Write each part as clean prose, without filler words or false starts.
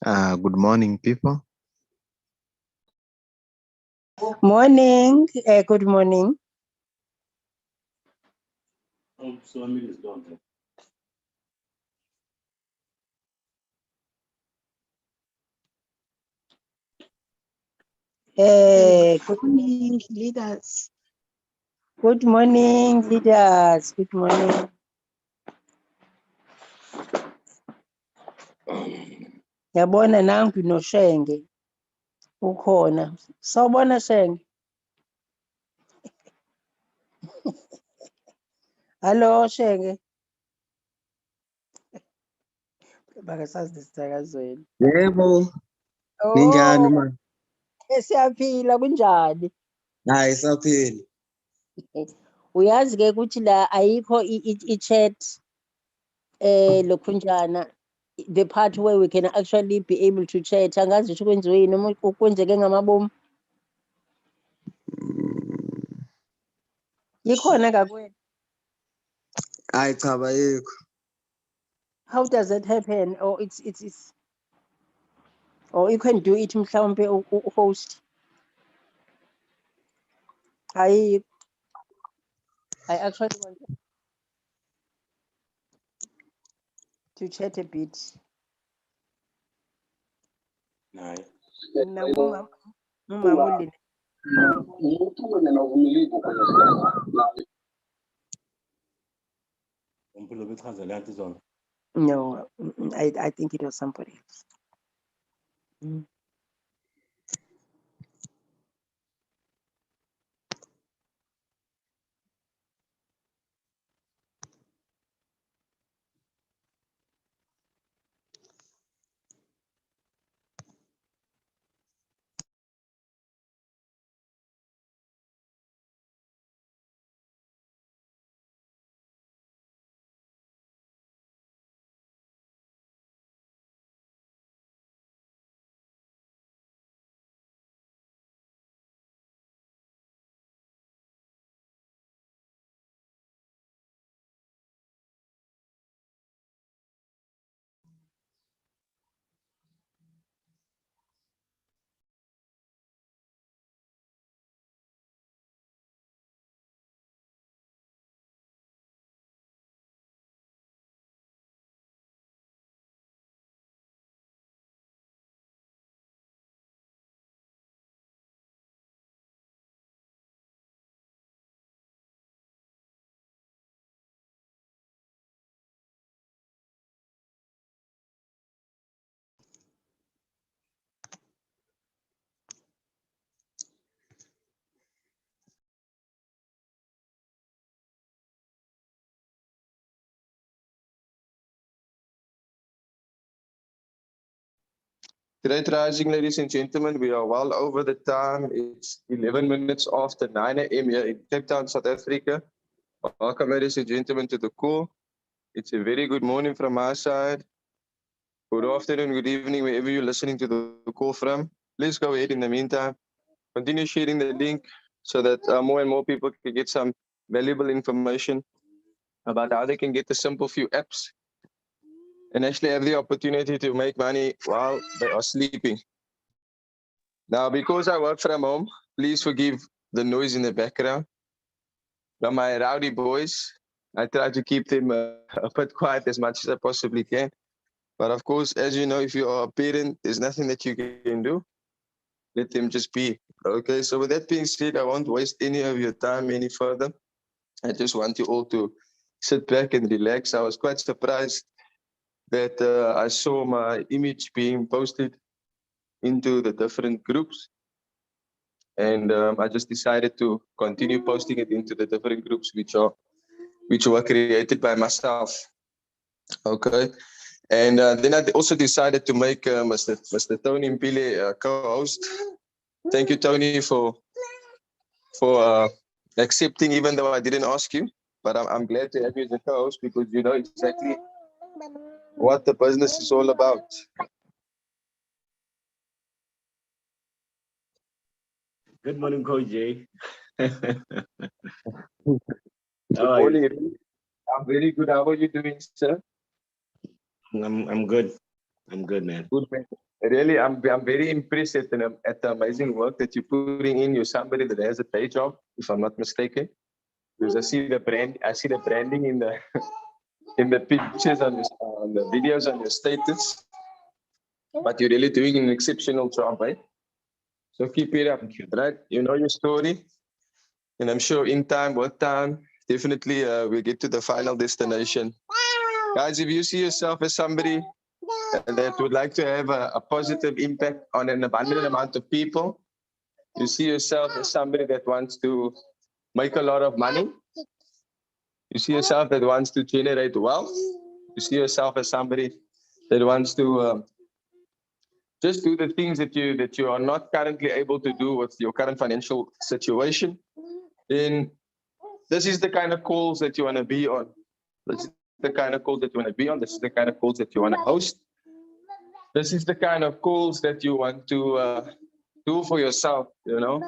Good morning, people. Morning. Good morning. Good morning, leaders. Good morning, leaders. Good morning. Yabona nangu noShenge ukhona. Sawubona Shenge. Hello Shenge. Bakasazi isithakazweni. Yebo. Ninjani ma? Siyaphila kunjani? Hayi sapheli. Uyazi ke ukuthi la ayikho i-chat lokhunjana, the part where we can actually be able to chat. Angazi ukuthi kwenziwe yini noma kwenzeke ngamabomu. Yikhona kakwena. Hayi cha bayikho. How does that happen? Or it's or you can do it mhlawumbe host. I actually want to chat a bit. Naye. Ngumamuli. No, I think it was somebody else. Great rising, ladies and gentlemen. We are well over the time. It's 11 minutes after 9 a.m. here in Cape Town, South Africa. Welcome, ladies and gentlemen, to the call. It's a very good morning from my side. Good afternoon, good evening, wherever you're listening to the call from. Please go ahead in the meantime. Continue sharing the link so that more and more people can get some valuable information about how they can get the simple few apps and actually have the opportunity to make money while they are sleeping. Now, because I work from home, please forgive the noise in the background. Now, my rowdy boys, I try to keep them a bit quiet as much as I possibly can. But of course, as you know, if you are a parent, there's nothing that you can do. Let them just be. Okay, so with that being said, I won't waste any of your time any further. I just want you all to sit back and relax. I was quite surprised that I saw my image being posted into the different groups. And I just decided to continue posting it into the different groups which were created by myself. Okay. And then I also decided to make Mr. Tony Mpile co-host. Thank you, Tony, for accepting, even though I didn't ask you. But I'm glad to have you as a co-host because you know exactly what the business is all about. Good morning, Coach Jay. Good How are you? morning. I'm very good. How are you doing, sir? I'm good. I'm good, man. Good, man. Really, I'm very impressed at the amazing work that you're putting in. You're somebody that has a day job, if I'm not mistaken. Because I see the branding in the in the pictures on the videos on your status. But you're really doing an exceptional job, right? So keep it up, right? You know your story, and I'm sure in time, with time, definitely we'll get to the final destination. Guys, if you see yourself as somebody that would like to have a positive impact on an abundant amount of people, you see yourself as somebody that wants to make a lot of money, you see yourself that wants to generate wealth, you see yourself as somebody that wants to just do the things that you are not currently able to do with your current financial situation, then this is the kind of calls that you want to be on. This is the kind of calls that you want to be on. This is the kind of calls that you want to host. This is the kind of calls that you want to do for yourself, you know.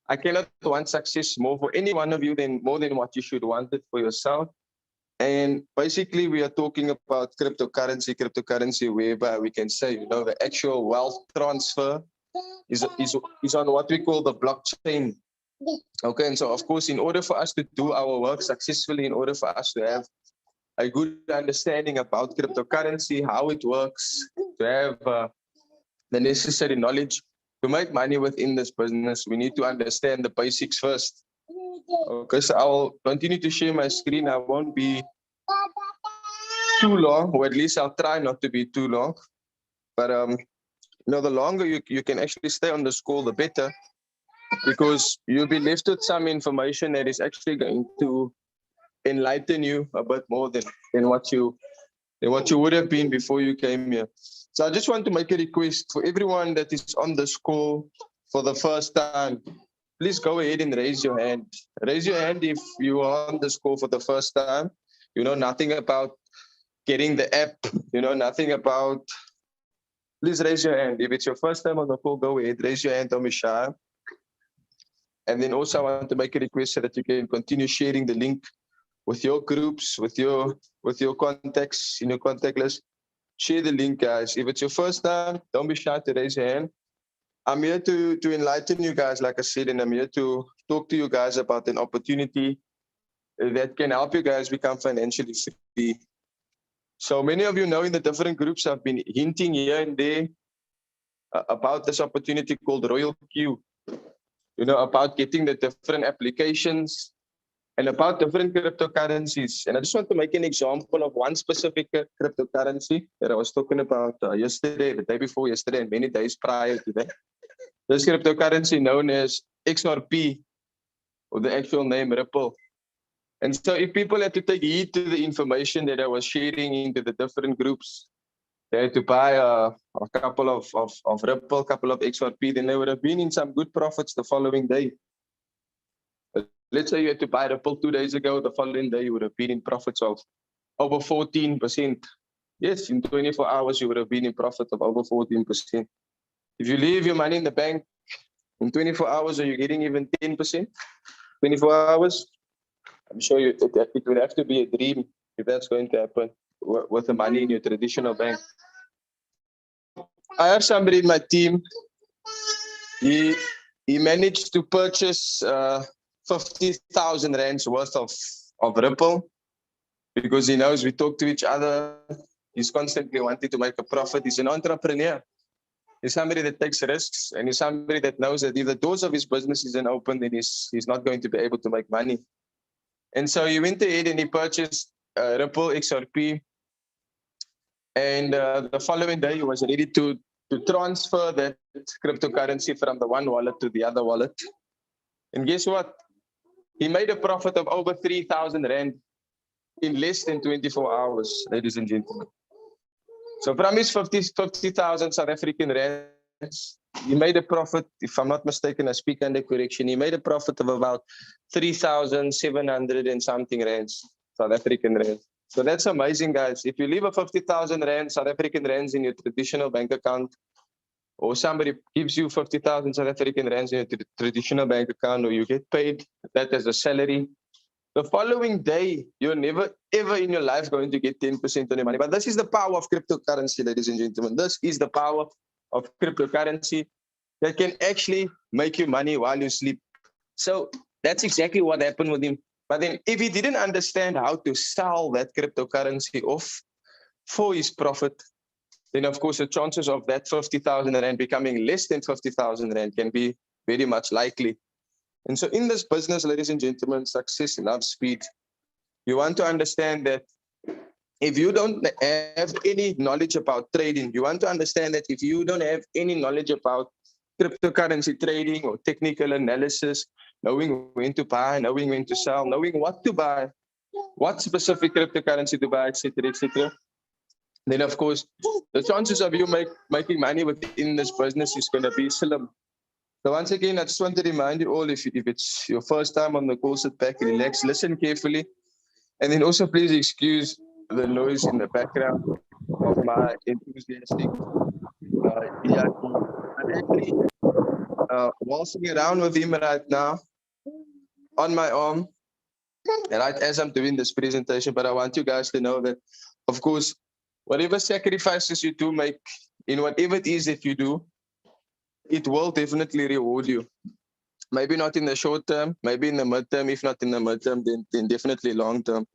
I cannot want success more for any one of you than more than what you should want it for yourself. And basically, we are talking about cryptocurrency, whereby we can say, you know, the actual wealth transfer is on what we call the blockchain. Okay, and so of course, in order for us to do our work successfully, in order for us to have a good understanding about cryptocurrency, how it works, to have the necessary knowledge to make money within this business, we need to understand the basics first. Okay, so I'll continue to share my screen. I won't be too long, or at least I'll try not to be too long. But you know, the longer you can actually stay on this call, the better, because you'll be left with some information that is actually going to enlighten you a bit more than what you would have been before you came here. So I just want to make a request for everyone that is on this call for the first time. Please go ahead and raise your hand. Raise your hand if you are on this call for the first time. You know nothing about getting the app. You know nothing about. Please raise your hand. If it's your first time on the call, go ahead. Raise your hand, don't be shy. And then also I want to make a request so that you can continue sharing the link with your groups, with your contacts, in your contact list. Share the link, guys. If it's your first time, don't be shy to raise your hand. I'm here to enlighten you guys, like I said, and I'm here to talk to you guys about an opportunity that can help you guys become financially free. So many of you know in the different groups I've been hinting here and there about this opportunity called Royalq. You know, about getting the different applications and about different cryptocurrencies. And I just want to make an example of one specific cryptocurrency that I was talking about yesterday, the day before yesterday, and many days prior to that. This cryptocurrency known as XRP, or the actual name Ripple. And so if people had to take heed to the information that I was sharing into the different groups, they had to buy a couple of Ripple, a couple of XRP, then they would have been in some good profits the following day. Let's say you had to buy Ripple 2 days ago, the following day you would have been in profits of over 14%. Yes, in 24 hours you would have been in profit of over 14%. If you leave your money in the bank, In 24 hours, are you getting even 10%? 24 hours? I'm sure it would have to be a dream if that's going to happen with the money in your traditional bank. I have somebody in my team. He managed to purchase 50,000 rands worth of Ripple because he knows we talk to each other. He's constantly wanting to make a profit. He's an entrepreneur. He's somebody that takes risks, and he's somebody that knows that if the doors of his business isn't open, then he's not going to be able to make money. And so he went ahead and he purchased Ripple XRP. And the following day, he was ready to transfer that cryptocurrency from the one wallet to the other wallet. And guess what? He made a profit of over 3,000 Rand in less than 24 hours, ladies and gentlemen. So from his 50,000 South African rands, he made a profit, if I'm not mistaken, I speak under correction, he made a profit of about 3,700 and something rands, South African rands. So that's amazing, guys. If you leave a 50,000 Rand, South African rands in your traditional bank account, or somebody gives you 50,000 South African rands in your traditional bank account, or you get paid that as a salary, the following day, you're never, ever in your life going to get 10% on your money. But this is the power of cryptocurrency, ladies and gentlemen. This is the power of cryptocurrency that can actually make you money while you sleep. So that's exactly what happened with him. But then if he didn't understand how to sell that cryptocurrency off for his profit, then of course the chances of that 50,000 Rand becoming less than 50,000 Rand can be very much likely. And so in this business, ladies and gentlemen, success loves speed. You want to understand that if you don't have any knowledge about trading, you want to understand that if you don't have any knowledge about cryptocurrency trading or technical analysis, knowing when to buy, knowing when to sell, knowing what to buy, what specific cryptocurrency to buy, etc., then of course, the chances of you making money within this business is going to be slim. So once again, I just want to remind you all, if it's your first time on the call, sit back, relax, listen carefully, and then also please excuse the noise in the background of my enthusiastic ERP. I'm actually waltzing around with him right now on my arm, right as I'm doing this presentation. But I want you guys to know that, of course, whatever sacrifices you do make in whatever it is that you do, it will definitely reward you. Maybe not in the short term, maybe in the midterm. If not in the midterm, then definitely long term.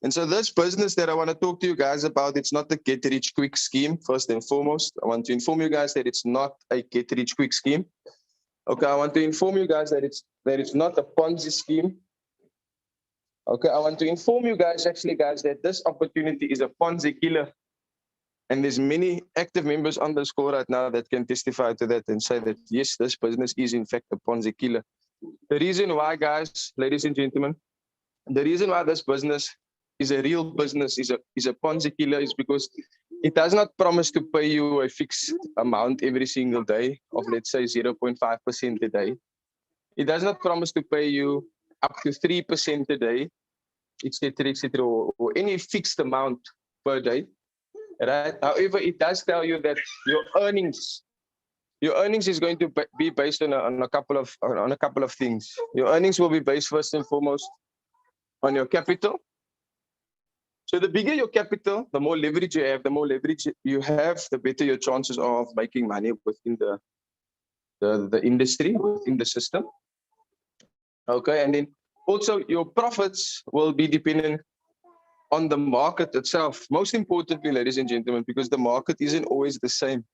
And so this business that I want to talk to you guys about, it's not a get-rich-quick scheme, first and foremost. I want to inform you guys that it's not a get-rich-quick scheme. Okay, I want to inform you guys that it's not a Ponzi scheme. Okay, I want to inform you guys, actually, guys, that this opportunity is a Ponzi killer. And there's many active members on this call right now that can testify to that and say that, yes, this business is in fact a Ponzi killer. The reason why, guys, ladies and gentlemen, the reason why this business is a real business, is a Ponzi killer, is because it does not promise to pay you a fixed amount every single day of, let's say, 0.5% a day. It does not promise to pay you up to 3% a day, etc., or any fixed amount per day. Right. However, it does tell you that your earnings is going to be based on a couple of things. Your earnings will be based first and foremost on your capital. So the bigger your capital, the more leverage you have. The more leverage you have, the better your chances are of making money within the industry, within the system. Okay, and then also your profits will be dependent on the market itself. Most importantly, ladies and gentlemen, because the market isn't always the same,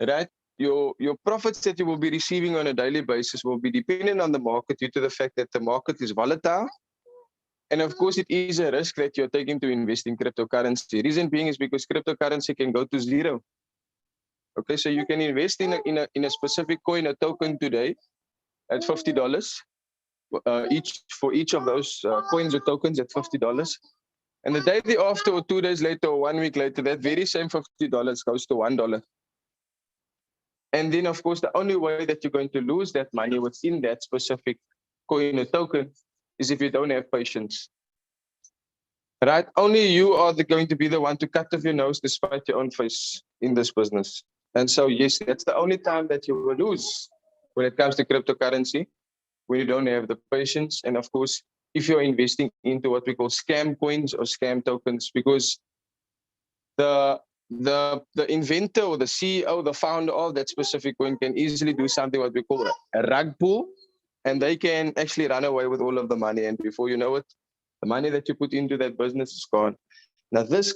right? Your profits that you will be receiving on a daily basis will be dependent on the market due to the fact that the market is volatile. And of course, it is a risk that you're taking to invest in cryptocurrency. Reason being is because cryptocurrency can go to zero. Okay, so you can invest in a specific coin, a token today at $50 for each of those coins or tokens at $50. And the day thereafter, or 2 days later, or 1 week later, that very same $50 goes to $1. And then, of course, the only way that you're going to lose that money within that specific coin or token is if you don't have patience. Right? Only you are going to be the one to cut off your nose despite your own face in this business. And so, yes, that's the only time that you will lose when it comes to cryptocurrency, when you don't have the patience. And of course, if you're investing into what we call scam coins or scam tokens, because the inventor or the CEO, the founder of that specific coin can easily do something what we call a rug pull, and they can actually run away with all of the money. And before you know it, the money that you put into that business is gone. Now, this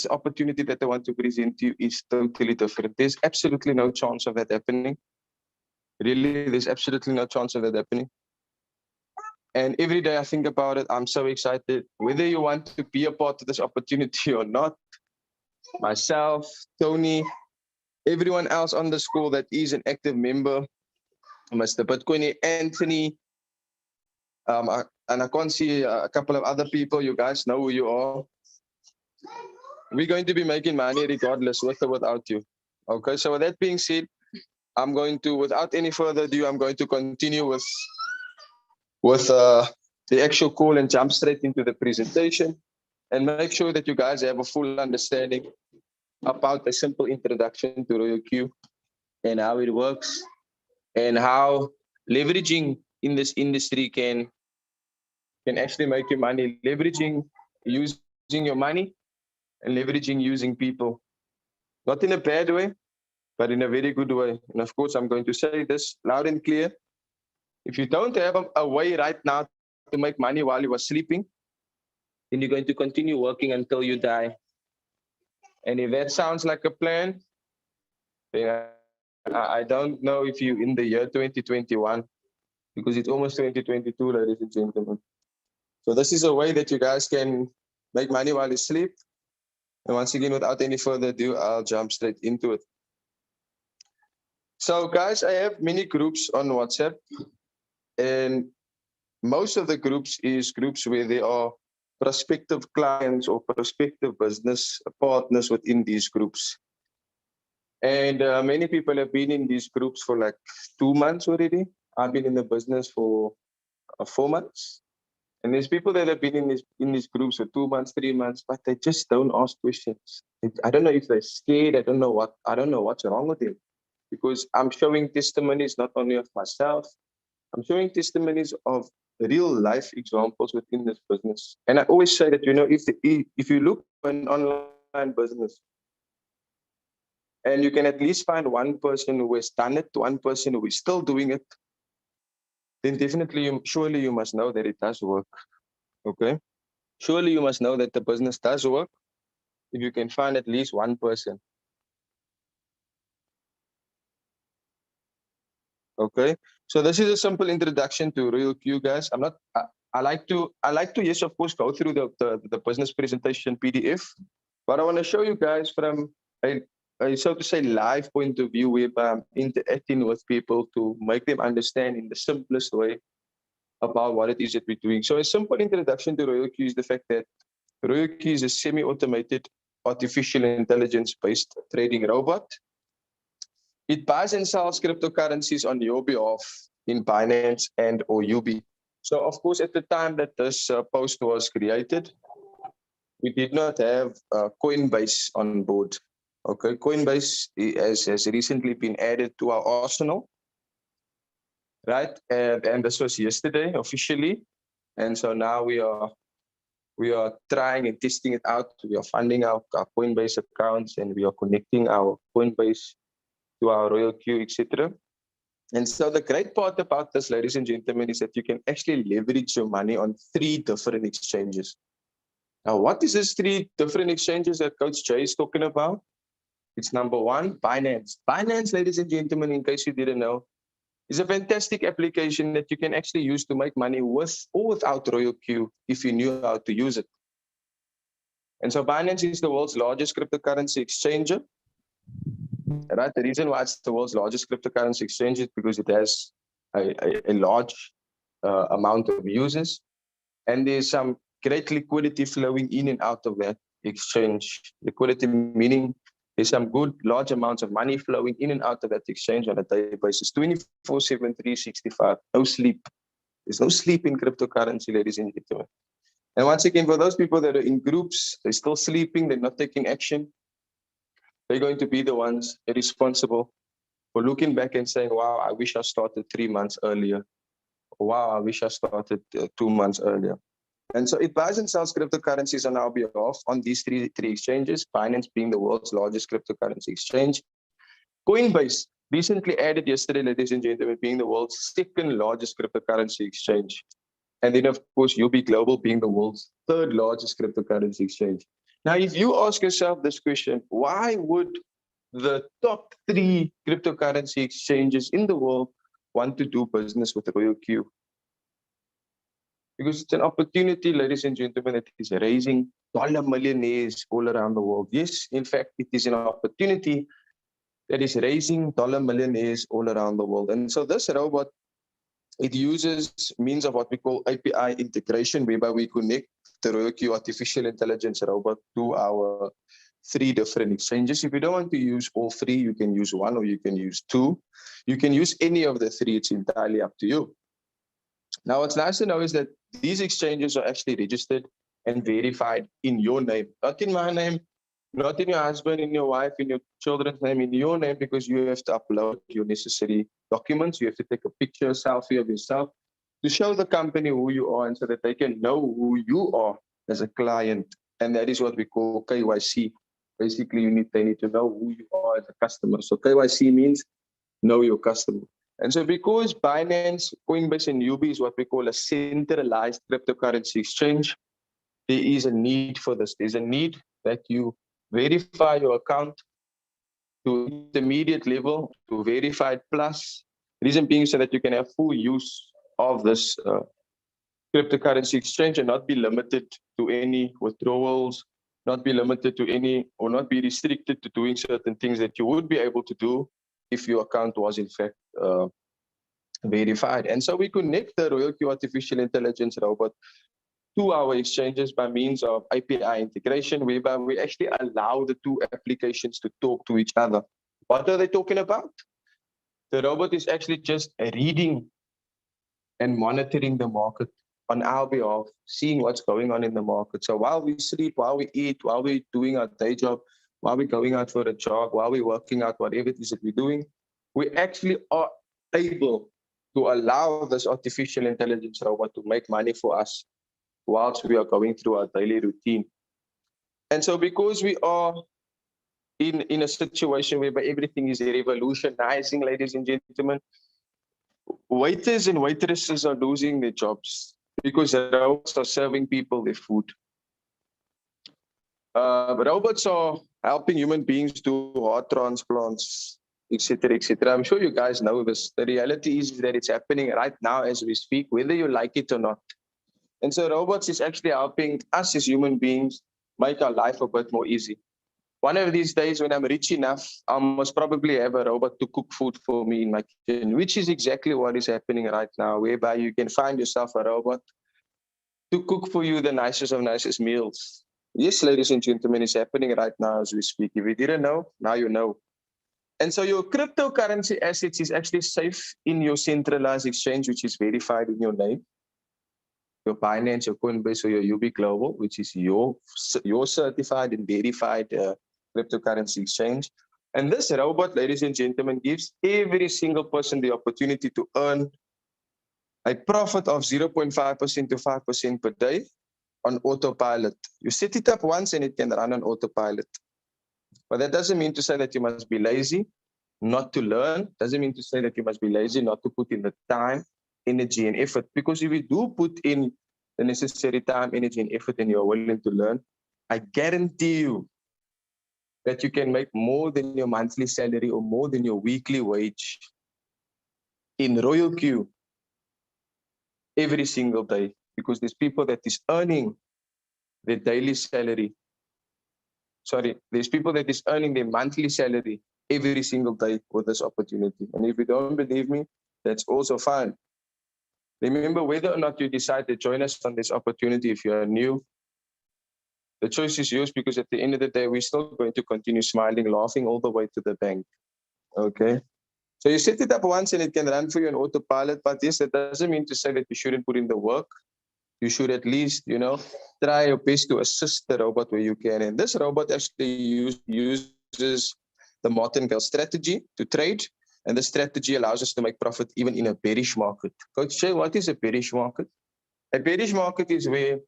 opportunity that I want to present to you is totally different. There's absolutely no chance of that happening. Really, there's absolutely no chance of that happening. And every day I think about it, I'm so excited. Whether you want to be a part of this opportunity or not, myself, Tony, everyone else on the school that is an active member, Mr. Bitcoin, Anthony, and I can't see a couple of other people. You guys know who you are. We're going to be making money regardless, with or without you. Okay, so with that being said, I'm going to, without any further ado, I'm going to continue with the actual call and jump straight into the presentation and make sure that you guys have a full understanding about a simple introduction to Royalq and how it works and how leveraging in this industry can actually make you money, leveraging using your money and leveraging using people. Not in a bad way, but in a very good way. And of course, I'm going to say this loud and clear. If you don't have a way right now to make money while you are sleeping, then you're going to continue working until you die. And if that sounds like a plan, then I don't know if you're in the year 2021, because it's almost 2022, ladies and gentlemen. So this is a way that you guys can make money while you sleep. And once again, without any further ado, I'll jump straight into it. So guys, I have many groups on WhatsApp, and most of the groups is groups where there are prospective clients or prospective business partners within these groups. And many people have been in these groups for like 2 months already. I've been in the business for 4 months. And there's people that have been in these groups for 2 months, 3 months, but they just don't ask questions. I don't know if they're scared. I don't know what's wrong with them. Because I'm showing testimonies not only of myself, I'm showing testimonies of real life examples within this business. And I always say that, you know, if you look at an online business and you can at least find one person who has done it, one person who is still doing it, then definitely, surely you must know that it does work. Okay? Surely you must know that the business does work if you can find at least one person. Okay, so this is a simple introduction to Royalq, guys. I like to yes, of course, go through the business presentation PDF, but I want to show you guys from a so to say live point of view, whereby I'm interacting with people to make them understand in the simplest way about what it is that we're doing. So a simple introduction to Royalq is the fact that Royalq is a semi-automated artificial intelligence-based trading robot. It buys and sells cryptocurrencies on your behalf in Binance and or UB. So of course, at the time that this post was created, we did not have Coinbase on board. Okay, Coinbase has recently been added to our arsenal, right? And this was yesterday officially. And so now we are trying and testing it out. We are funding our Coinbase accounts, and we are connecting our Coinbase to our Royalq, etc. And so the great part about this, ladies and gentlemen, is that you can actually leverage your money on 3 different exchanges. Now, what is these 3 different exchanges that Coach Jay is talking about? It's number 1, Binance. Binance, ladies and gentlemen, in case you didn't know, is a fantastic application that you can actually use to make money with or without Royalq if you knew how to use it. And so Binance is the world's largest cryptocurrency exchanger. Right. The reason why it's the world's largest cryptocurrency exchange is because it has a large amount of users, and there's some great liquidity flowing in and out of that exchange. Liquidity meaning there's some good large amounts of money flowing in and out of that exchange on a daily basis, 24/7, 365, no sleep. There's no sleep in cryptocurrency, ladies and gentlemen. And once again, for those people that are in groups, they're still sleeping, they're not taking action, they're going to be the ones responsible or looking back and saying, wow, I wish I started 3 months earlier. Wow, I wish I started 2 months earlier. And so it buys and sells cryptocurrencies on our behalf on these three exchanges, Binance being the world's largest cryptocurrency exchange. Coinbase, recently added yesterday, ladies and gentlemen, being the world's second largest cryptocurrency exchange. And then, of course, UB Global being the world's third largest cryptocurrency exchange. Now, if you ask yourself this question, why would the top 3 cryptocurrency exchanges in the world want to do business with Royalq? Because it's an opportunity, ladies and gentlemen, that is raising dollar millionaires all around the world. Yes, in fact, it is an opportunity that is raising dollar millionaires all around the world. And so this robot, it uses means of what we call API integration, whereby we connect the Royalq artificial intelligence robot to our 3 different exchanges. If you don't want to use all 3, you can use 1 or you can use 2. You can use any of the 3. It's entirely up to you. Now, what's nice to know is that these exchanges are actually registered and verified in your name, not in my name, not in your husband, in your wife, in your children's name, in your name, because you have to upload your necessary documents. You have to take a picture, a selfie of yourself to show the company who you are and so that they can know who you are as a client. And that is what we call KYC. Basically, they need to know who you are as a customer. So KYC means know your customer. And so because Binance, Coinbase, and UB is what we call a centralized cryptocurrency exchange, there is a need for this. There's a need that you verify your account to intermediate level, to verified plus. Reason being so that you can have full use of this cryptocurrency exchange and not be limited to any withdrawals, not be limited to any, or not be restricted to doing certain things that you would be able to do if your account was in fact verified. And so we connect the Royalq artificial intelligence robot to our exchanges by means of API integration, whereby we actually allow the 2 applications to talk to each other. What are they talking about? The robot is actually just reading and monitoring the market on our behalf, seeing what's going on in the market. So while we sleep, while we eat, while we're doing our day job, while we're going out for a jog, while we're working out, whatever it is that we're doing, we actually are able to allow this artificial intelligence robot to make money for us whilst we are going through our daily routine. And so because we are in a situation whereby everything is revolutionizing, ladies and gentlemen, waiters and waitresses are losing their jobs because robots are serving people their food. Robots are helping human beings do heart transplants, etc., etc. I'm sure you guys know this. The reality is that it's happening right now as we speak, whether you like it or not. And so robots is actually helping us as human beings make our life a bit more easy. One of these days when I'm rich enough, I must probably have a robot to cook food for me in my kitchen, which is exactly what is happening right now, whereby you can find yourself a robot to cook for you the nicest of nicest meals. Yes, ladies and gentlemen, it's happening right now as we speak. If you didn't know, now you know. And so your cryptocurrency assets is actually safe in your centralized exchange, which is verified in your name. Your Binance, your Coinbase, or your UB Global, which is your certified and verified cryptocurrency exchange. And this robot, ladies and gentlemen, gives every single person the opportunity to earn a profit of 0.5% to 5% per day on autopilot. You set it up once and it can run on autopilot. But that doesn't mean to say that you must be lazy not to learn. Doesn't mean to say that you must be lazy not to put in the time, energy, and effort. Because if you do put in the necessary time, energy, and effort and you're willing to learn, I guarantee you that you can make more than your monthly salary or more than your weekly wage in Royalq every single day. Because there's people that is earning their daily salary. There's people that is earning their monthly salary every single day with this opportunity. And if you don't believe me, that's also fine. Remember, whether or not you decide to join us on this opportunity, if you are new, the choice is yours, because at the end of the day, we're still going to continue smiling, laughing all the way to the bank. Okay? So you set it up once and it can run for you on autopilot, but yes, that doesn't mean to say that you shouldn't put in the work. You should at least, try your best to assist the robot where you can. And this robot actually uses the martingale strategy to trade. And this strategy allows us to make profit even in a bearish market. Coach Jay, what is a bearish market? A bearish market is where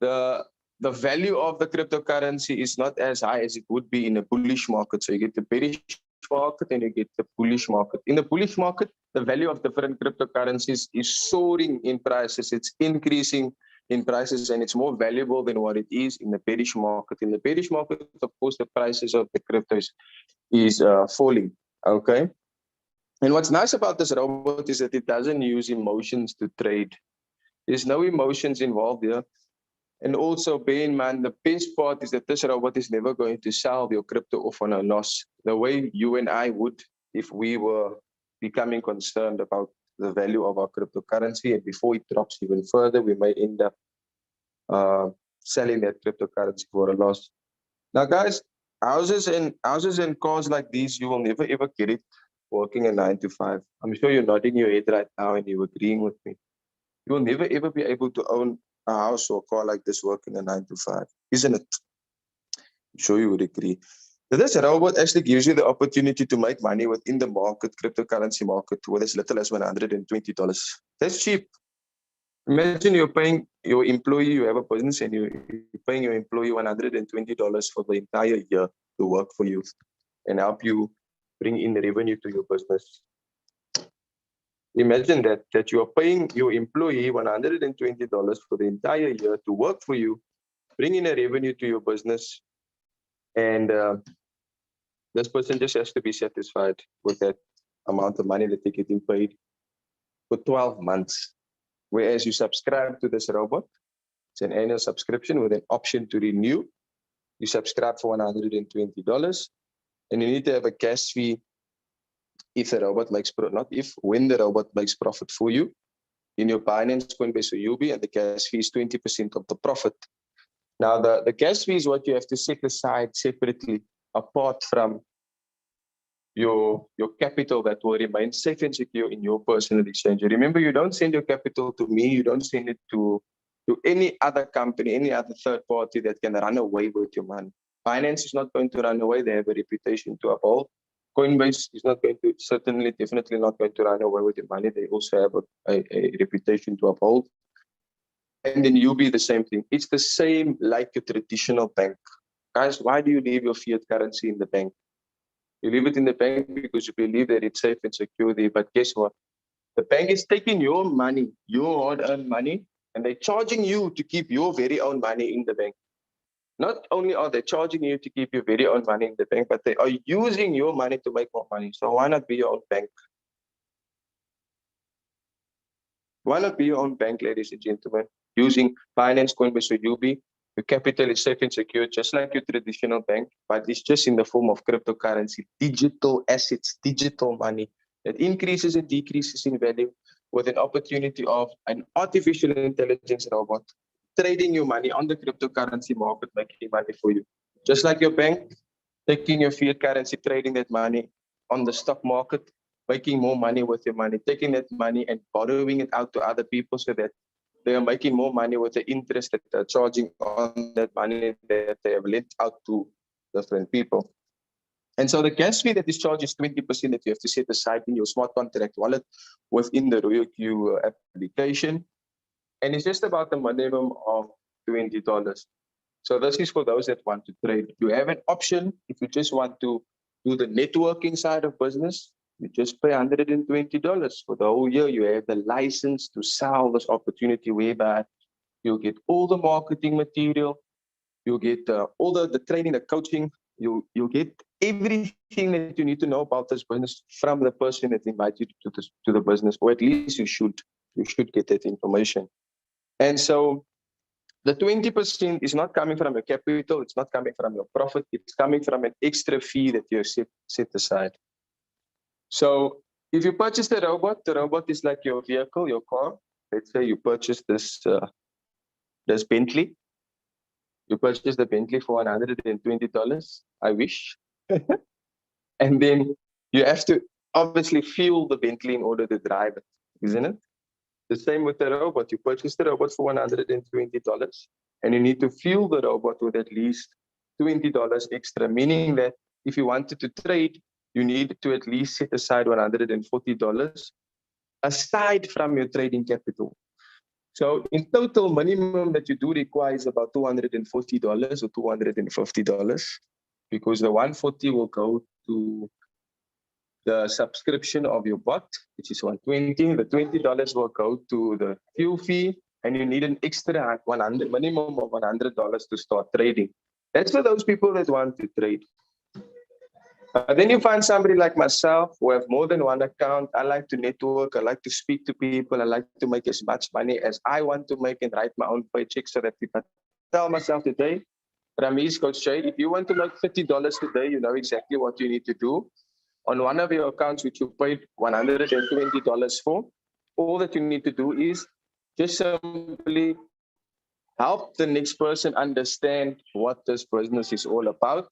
the value of the cryptocurrency is not as high as it would be in a bullish market. So you get the bearish market and you get the bullish market. In the bullish market, the value of different cryptocurrencies is soaring in prices. It's increasing in prices and it's more valuable than what it is in the bearish market. In the bearish market, of course, the prices of the cryptos is falling. Okay. And what's nice about this robot is that it doesn't use emotions to trade. There's no emotions involved here. And also bear in mind, the best part is that this robot is never going to sell your crypto off on a loss, the way you and I would if we were becoming concerned about the value of our cryptocurrency. And before it drops even further, we may end up selling that cryptocurrency for a loss. Now, guys, houses and cars like these, you will never ever get it working a 9 to 5. I'm sure you're nodding your head right now and you're agreeing with me. You will never ever be able to own a house or a car like this working a 9 to 5, isn't it? I'm sure you would agree. This robot actually gives you the opportunity to make money within the market, cryptocurrency market, with as little as $120. That's cheap. Imagine you're paying your employee, you have a business and you're paying your employee $120 for the entire year to work for you and help you bring in revenue to your business. Imagine that you are paying your employee $120 for the entire year to work for you, bring in a revenue to your business, and this person just has to be satisfied with that amount of money that they're getting paid for 12 months. Whereas you subscribe to this robot, it's an annual subscription with an option to renew. You subscribe for $120, and you need to have a gas fee if the robot makes when the robot makes profit for you in your Binance, Coinbase, or UB, and the gas fee is 20% of the profit. Now, the gas fee is what you have to set aside separately, apart from your capital that will remain safe and secure in your personal exchange. Remember, you don't send your capital to me, you don't send it to any other company, any other third party that can run away with your money. Binance is not going to run away, they have a reputation to uphold. Coinbase is not going to, definitely not going to run away with your money. They also have a reputation to uphold. And then UB, the same thing. It's the same like a traditional bank. Guys, why do you leave your fiat currency in the bank? You leave it in the bank because you believe that it's safe and secure there. But guess what? The bank is taking your money, your hard-earned money, and they're charging you to keep your very own money in the bank. Not only are they charging you to keep your very own money in the bank, but they are using your money to make more money. So why not be your own bank? Why not be your own bank, ladies and gentlemen? Using Binance, Coinbase, or UB, your capital is safe and secure, just like your traditional bank, but it's just in the form of cryptocurrency, digital assets, digital money that increases and decreases in value with an opportunity of an artificial intelligence robot trading your money on the cryptocurrency market, making money for you. Just like your bank, taking your fiat currency, trading that money on the stock market, making more money with your money, taking that money and borrowing it out to other people so that they are making more money with the interest that they're charging on that money that they have lent out to different people. And so the gas fee that is charged is 20% that you have to set aside in your smart contract wallet within the Royalq application. And it's just about the minimum of $20. So this is for those that want to trade. You have an option if you just want to do the networking side of business. You just pay $120 for the whole year. You have the license to sell this opportunity whereby you'll get all the marketing material, you'll get all the training, the coaching, you'll get everything that you need to know about this business from the person that invited you to the business, or at least you should get that information. And so the 20% is not coming from your capital, it's not coming from your profit, it's coming from an extra fee that you set aside. So if you purchase the robot is like your vehicle, your car. Let's say you purchase this Bentley. You purchase the Bentley for $120, I wish. And then you have to obviously fuel the Bentley in order to drive it, isn't it? The same with the robot. You purchase the robot for $120 and you need to fuel the robot with at least $20 extra, meaning that if you wanted to trade, you need to at least set aside $140 aside from your trading capital. So in total, minimum that you do require is about $240 or $250, because the 140 will go to the subscription of your bot, which is 120. The $20 will go to the fuel fee, and you need an extra minimum of $100 to start trading. That's for those people that want to trade. Then you find somebody like myself who have more than one account. I like to network. I like to speak to people. I like to make as much money as I want to make and write my own paycheck, so that if I tell myself today, Ramesh, Coach Jay, if you want to make $30 today, you know exactly what you need to do. On one of your accounts, which you paid $120 for, all that you need to do is just simply help the next person understand what this business is all about.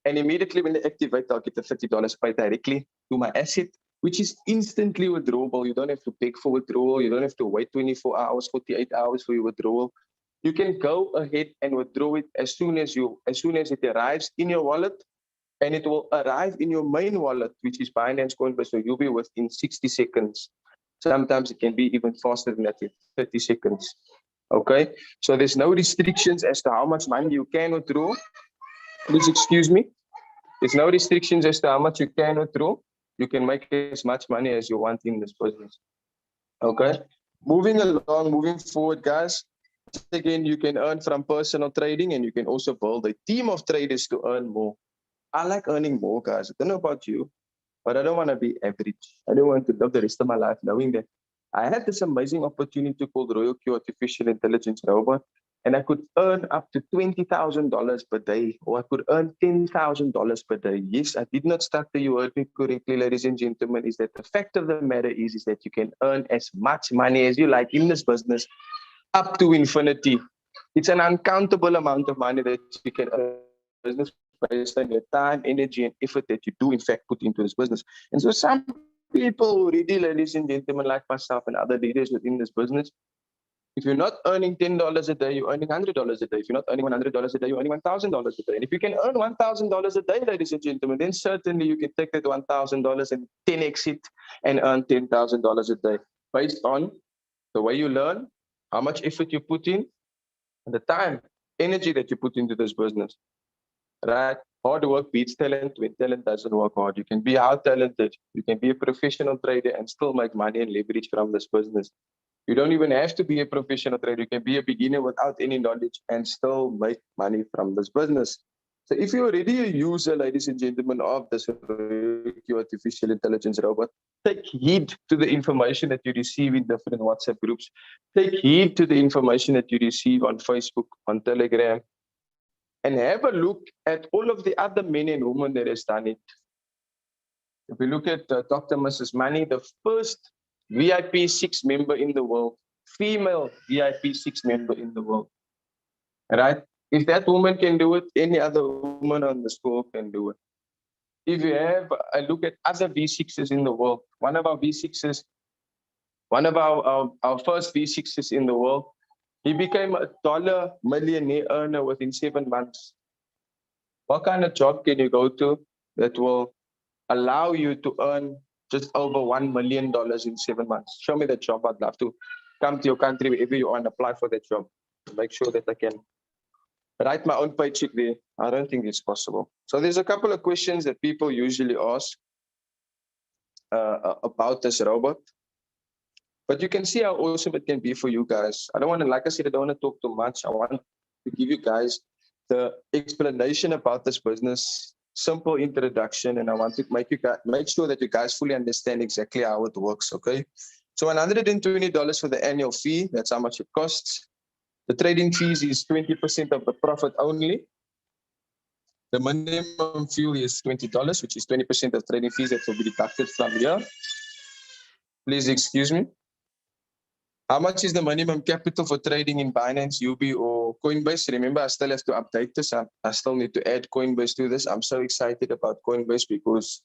And immediately when they activate, I'll get the $30 paid directly to my asset, which is instantly withdrawable. You don't have to beg for withdrawal. You don't have to wait 24 hours, 48 hours for your withdrawal. You can go ahead and withdraw it as soon as it arrives in your wallet, and it will arrive in your main wallet, which is Binance Coinbase. So you'll be within 60 seconds. Sometimes it can be even faster than that, 30 seconds. Okay, so there's no restrictions as to how much money you can withdraw. Please excuse me. There's no restrictions as to how much you can withdraw. You can make as much money as you want in this business. Okay, moving forward, guys. Again, you can earn from personal trading, and you can also build a team of traders to earn more. I like earning more, guys. I don't know about you, but I don't want to be average. I don't want to live the rest of my life knowing that I had this amazing opportunity called Royalq Artificial Intelligence Robot, and I could earn up to $20,000 per day, or I could earn $10,000 per day. Yes, I did not stutter. You heard me correctly, ladies and gentlemen. Is that the fact of the matter is that you can earn as much money as you like in this business up to infinity. It's an uncountable amount of money that you can earn in business based on your time, energy, and effort that you do in fact put into this business. And so some people already, ladies and gentlemen, like myself and other leaders within this business, if you're not earning $10 a day, you're earning $100 a day. If you're not earning $100 a day, you're earning $1,000 a day. And if you can earn $1,000 a day, ladies and gentlemen, then certainly you can take that $1,000 and 10x it and earn $10,000 a day based on the way you learn, how much effort you put in, and the time, energy that you put into this business. Right? Hard work beats talent when talent doesn't work hard. You can be out talented. You can be a professional trader and still make money and leverage from this business. You don't even have to be a professional trader. You can be a beginner without any knowledge and still make money from this business. So if you're already a user, ladies and gentlemen, of this artificial intelligence robot, take heed to the information that you receive in different WhatsApp groups. Take heed to the information that you receive on Facebook, on Telegram, and have a look at all of the other men and women that has done it. If we look at Dr. Mrs. Money, the first VIP 6 member in the world, female VIP 6 member in the world, right? If that woman can do it, any other woman on the school can do it. If you have a look at other V6s in the world, one of our V6s, one of our first V6s in the world, he became a $1 millionaire earner within 7 months. What kind of job can you go to that will allow you to earn just over $1 million in 7 months? Show me that job. I'd love to come to your country wherever you are and apply for that job. Make sure that I can write my own paycheck there. I don't think it's possible. So there's a couple of questions that people usually ask about this robot. But you can see how awesome it can be for you guys. I don't want to, like I said, I don't want to talk too much. I want to give you guys the explanation about this business, simple introduction, and I want to make sure that you guys fully understand exactly how it works, okay? So $120 for the annual fee, that's how much it costs. The trading fees is 20% of the profit only. The minimum fee is $20, which is 20% of trading fees that will be deducted from here. Please excuse me. How much is the minimum capital for trading in Binance, UB, or Coinbase? Remember, I still have to update this. I still need to add Coinbase to this. I'm so excited about Coinbase because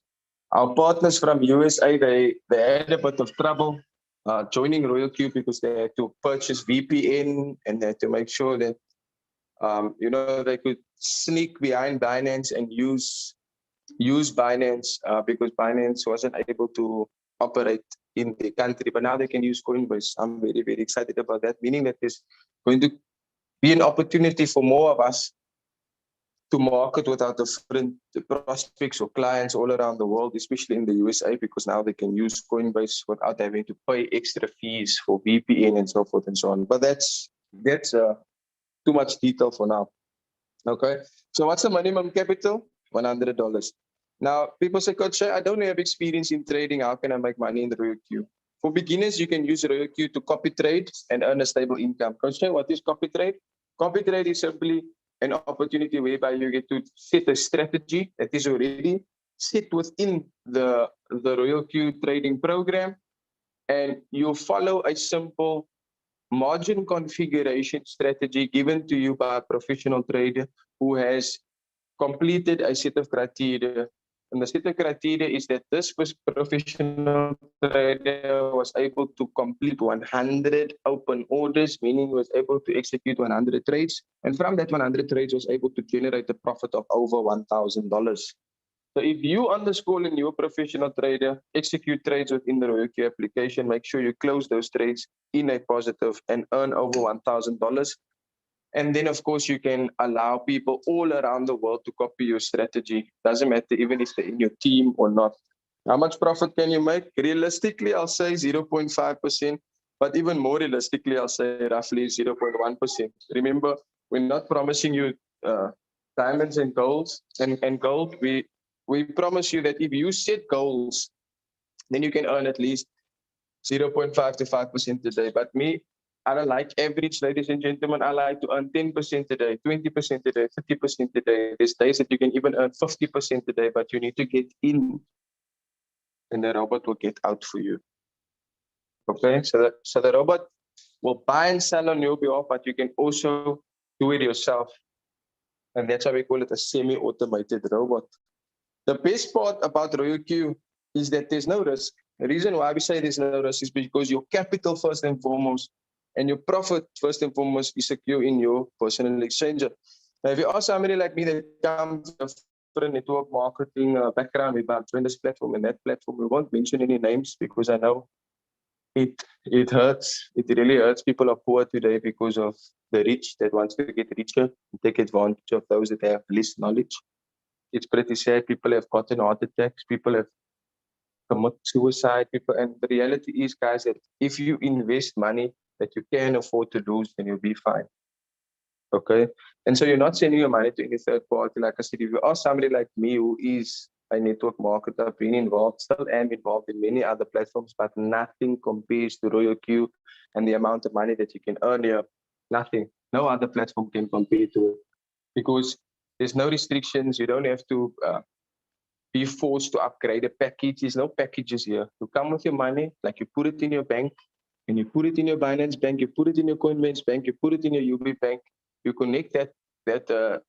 our partners from USA, they had a bit of trouble joining Royalq because they had to purchase VPN and they had to make sure that they could sneak behind Binance and use use Binance because Binance wasn't able to operate in the country, but now they can use Coinbase. I'm very, very excited about that, meaning that there's going to be an opportunity for more of us to market with our different prospects or clients all around the world, especially in the USA, because now they can use Coinbase without having to pay extra fees for VPN and so forth and so on. But that's too much detail for now. Okay, so what's the minimum capital? $100. Now, people say, Coach, I don't have experience in trading. How can I make money in the Royalq? For beginners, you can use Royalq to copy trade and earn a stable income. Coach, what is copy trade? Copy trade is simply an opportunity whereby you get to set a strategy that is already set within the Royalq trading program, and you follow a simple margin configuration strategy given to you by a professional trader who has completed a set of criteria. And the set of criteria is that this professional trader was able to complete 100 open orders, meaning was able to execute 100 trades. And from that 100 trades was able to generate a profit of over $1,000. So if you on the school and you're a professional trader, execute trades within the Royalq application, make sure you close those trades in a positive and earn over $1,000. And then, of course, you can allow people all around the world to copy your strategy. Doesn't matter even if they're in your team or not. How much profit can you make? Realistically, I'll say 0.5%, but even more realistically, I'll say roughly 0.1%. Remember, we're not promising you diamonds and golds and gold. We promise you that if you set goals, then you can earn at least 0.5 to 5% a day. But me, I don't like average, ladies and gentlemen. I like to earn 10% a day, 20% a day, 30% a day. There's days that you can even earn 50% a day, but you need to get in and the robot will get out for you. Okay, so the robot will buy and sell on your behalf, but you can also do it yourself. And that's why we call it a semi-automated robot. The best part about Royalq is that there's no risk. The reason why we say there's no risk is because your capital first and foremost and your profit first and foremost is secure in your personal exchanger. Now, if you ask somebody like me that comes from a network marketing background, we join this platform and that platform, we won't mention any names because I know it hurts. It really hurts. People are poor today because of the rich that wants to get richer and take advantage of those that have less knowledge. It's pretty sad. People have gotten heart attacks. People have committed suicide. And the reality is, guys, that if you invest money that you can afford to lose, then you'll be fine. Okay? And so you're not sending your money to any third party. Like I said, if you ask somebody like me who is a network marketer, been involved, still am involved in many other platforms, but nothing compares to Royalq and the amount of money that you can earn here. Nothing. No other platform can compare to it because there's no restrictions. You don't have to be forced to upgrade a package. There's no packages here. You come with your money, like you put it in your bank, and you put it in your Binance bank, you put it in your Coinbase bank, you put it in your UB bank, you connect that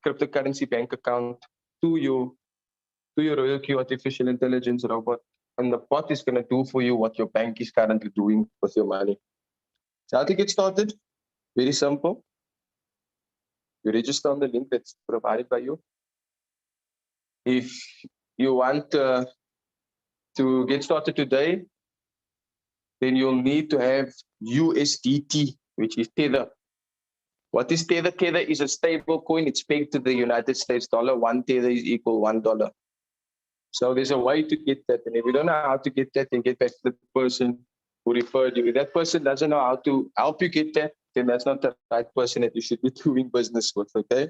cryptocurrency bank account to your Royalq artificial intelligence robot, and the bot is going to do for you what your bank is currently doing with your money. So how to get started? Very simple. You register on the link that's provided by you. If you want to get started today, then you'll need to have USDT, which is Tether. What is Tether? Tether is a stable coin. It's pegged to the United States dollar. One Tether is equal $1. So there's a way to get that. And if you don't know how to get that, then get back to the person who referred you. If that person doesn't know how to help you get that, then that's not the right person that you should be doing business with, okay?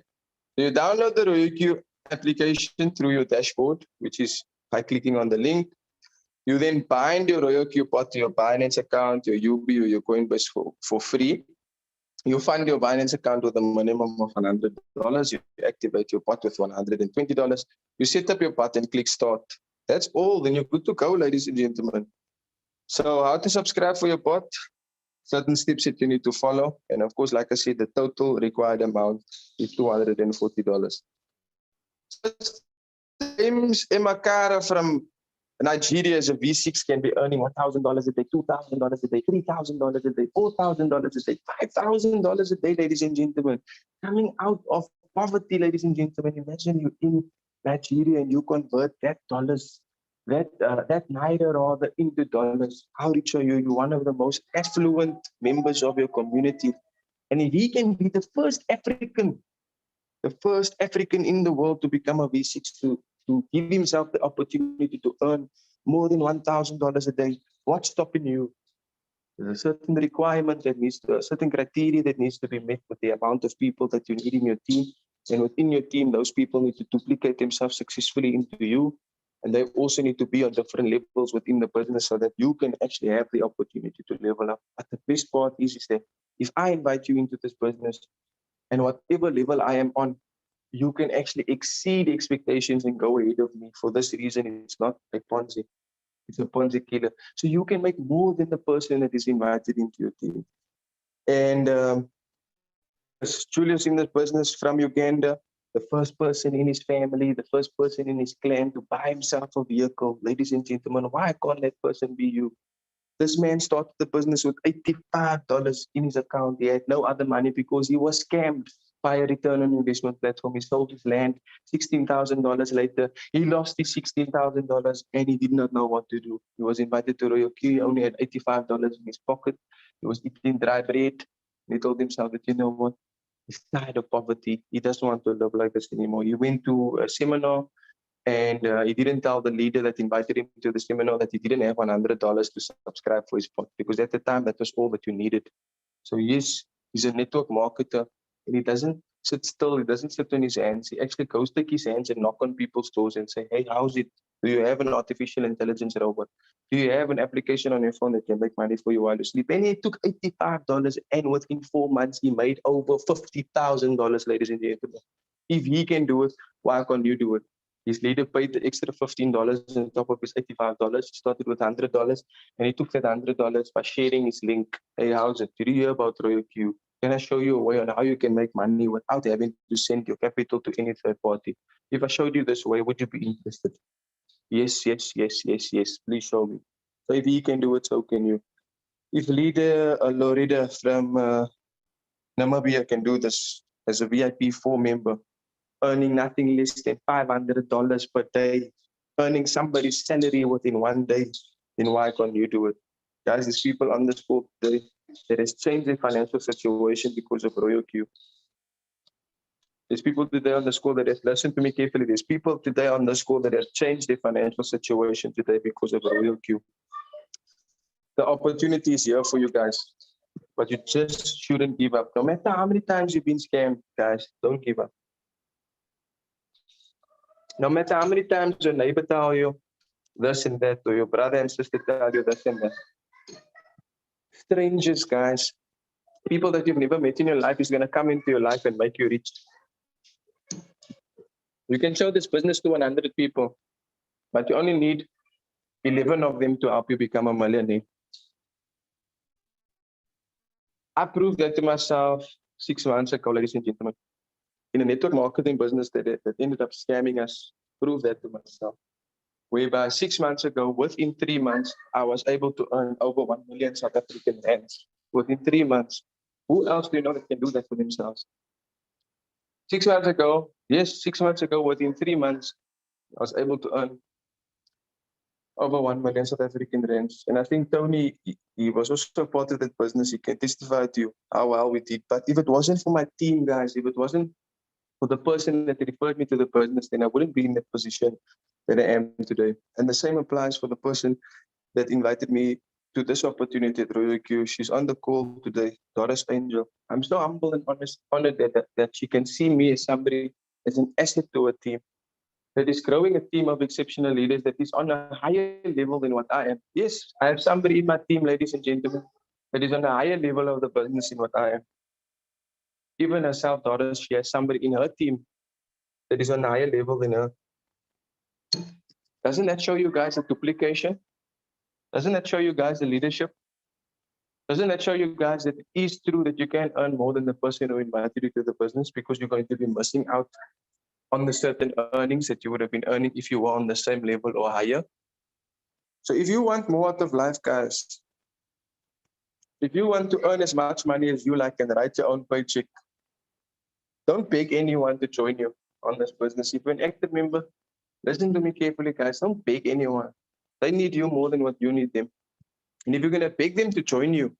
So you download the Royalq application through your dashboard, which is by clicking on the link. You then bind your Royalq bot to your Binance account, your UB or your Coinbase for free. You fund your Binance account with a minimum of $100. You activate your bot with $120. You set up your bot and click start. That's all. Then you're good to go, ladies and gentlemen. So how to subscribe for your bot? Certain steps that you need to follow. And of course, like I said, the total required amount is $240. James Emakara from Nigeria as a V6 can be earning $1,000 a day, $2,000 a day, $3,000 a day, $4,000 a day, $5,000 a day, ladies and gentlemen. Coming out of poverty, ladies and gentlemen. Imagine you're in Nigeria, and you convert that dollars, that naira rather into dollars. How rich are you? You're one of the most affluent members of your community. And if he can be the first African in the world to become a V6, to give himself the opportunity to earn more than $1,000 a day, what's stopping you? There's a certain requirement that needs to, a certain criteria that needs to be met with the amount of people that you need in your team. And within your team, those people need to duplicate themselves successfully into you. And they also need to be on different levels within the business so that you can actually have the opportunity to level up. But the best part is that if I invite you into this business and whatever level I am on, you can actually exceed expectations and go ahead of me. For this reason, it's not a Ponzi. It's a Ponzi killer. So you can make more than the person that is invited into your team. And Julius in this business from Uganda, the first person in his family, the first person in his clan to buy himself a vehicle. Ladies and gentlemen, why can't that person be you? This man started the business with $85 in his account. He had no other money because he was scammed by a return on investment platform. He sold his land $16,000 later. He lost his $16,000 and he did not know what to do. He was invited to Royalq. He only had $85 in his pocket. He was eating dry bread. And he told himself that, you know what? He's tired of poverty. He doesn't want to live like this anymore. He went to a seminar and he didn't tell the leader that invited him to the seminar that he didn't have $100 to subscribe for his pot, because at the time that was all that you needed. So yes, he's a network marketer and he doesn't sit still. He doesn't sit on his hands. He actually goes take his hands and knock on people's doors and say, hey, how's it? Do you have an artificial intelligence robot? Do you have an application on your phone that can make money for you while you sleep? And he took $85 and within 4 months, he made over $50,000, ladies and gentlemen. If he can do it, why can't you do it? His leader paid the extra $15 on top of his $85. He started with $100 and he took that $100 by sharing his link. Hey, how's it? Did you hear about Royalq? Can I show you a way on how you can make money without having to send your capital to any third party? If I showed you this way, would you be interested? Yes, yes, yes, yes, yes. Please show me. So if he can do it, so can you. If leader Lorida from Namibia can do this as a VIP 4 member, earning nothing less than $500 per day, earning somebody's salary within 1 day, then why can't you do it? Guys, there's people on this call today that has changed their financial situation because of Royalq. There's people today on this call that have, listen to me carefully, there's people today on this call that have changed their financial situation today because of Royalq. The opportunity is here for you guys, but you just shouldn't give up. No matter how many times you've been scammed, guys, don't give up. No matter how many times your neighbor tell you this and that, or your brother and sister tell you this and that. Strangers, guys, people that you've never met in your life is going to come into your life and make you rich. You can show this business to 100 people, but you only need 11 of them to help you become a millionaire. I proved that to myself 6 months ago, ladies and gentlemen. In a network marketing business that ended up scamming us, proved that to myself. Whereby 6 months ago, within 3 months, I was able to earn over 1 million South African rands. Within 3 months. Who else do you know that can do that for themselves? 6 months ago, yes, 6 months ago, within 3 months, I was able to earn over 1 million South African rands. And I think Tony, he was also part of that business. He can testify to you how well we did. But if it wasn't for my team, guys, if it wasn't for the person that referred me to the business, then I wouldn't be in the position that I am today. And the same applies for the person that invited me to this opportunity at Royalq. She's on the call today, Doris Angel. I'm so humble and honored that she can see me as somebody, as an asset to a team that is growing a team of exceptional leaders that is on a higher level than what I am. Yes, I have somebody in my team, ladies and gentlemen, that is on a higher level of the business than what I am. Even herself, Doris, she has somebody in her team that is on a higher level than her. Doesn't that show you guys the duplication? Doesn't that show you guys the leadership? Doesn't that show you guys that it is true that you can earn more than the person who invited you to the business, because you're going to be missing out on the certain earnings that you would have been earning if you were on the same level or higher? So if you want more out of life, guys, if you want to earn as much money as you like and write your own paycheck, don't beg anyone to join you on this business. If you're an active member, listen to me carefully, guys. Don't beg anyone. They need you more than what you need them. And if you're going to beg them to join you,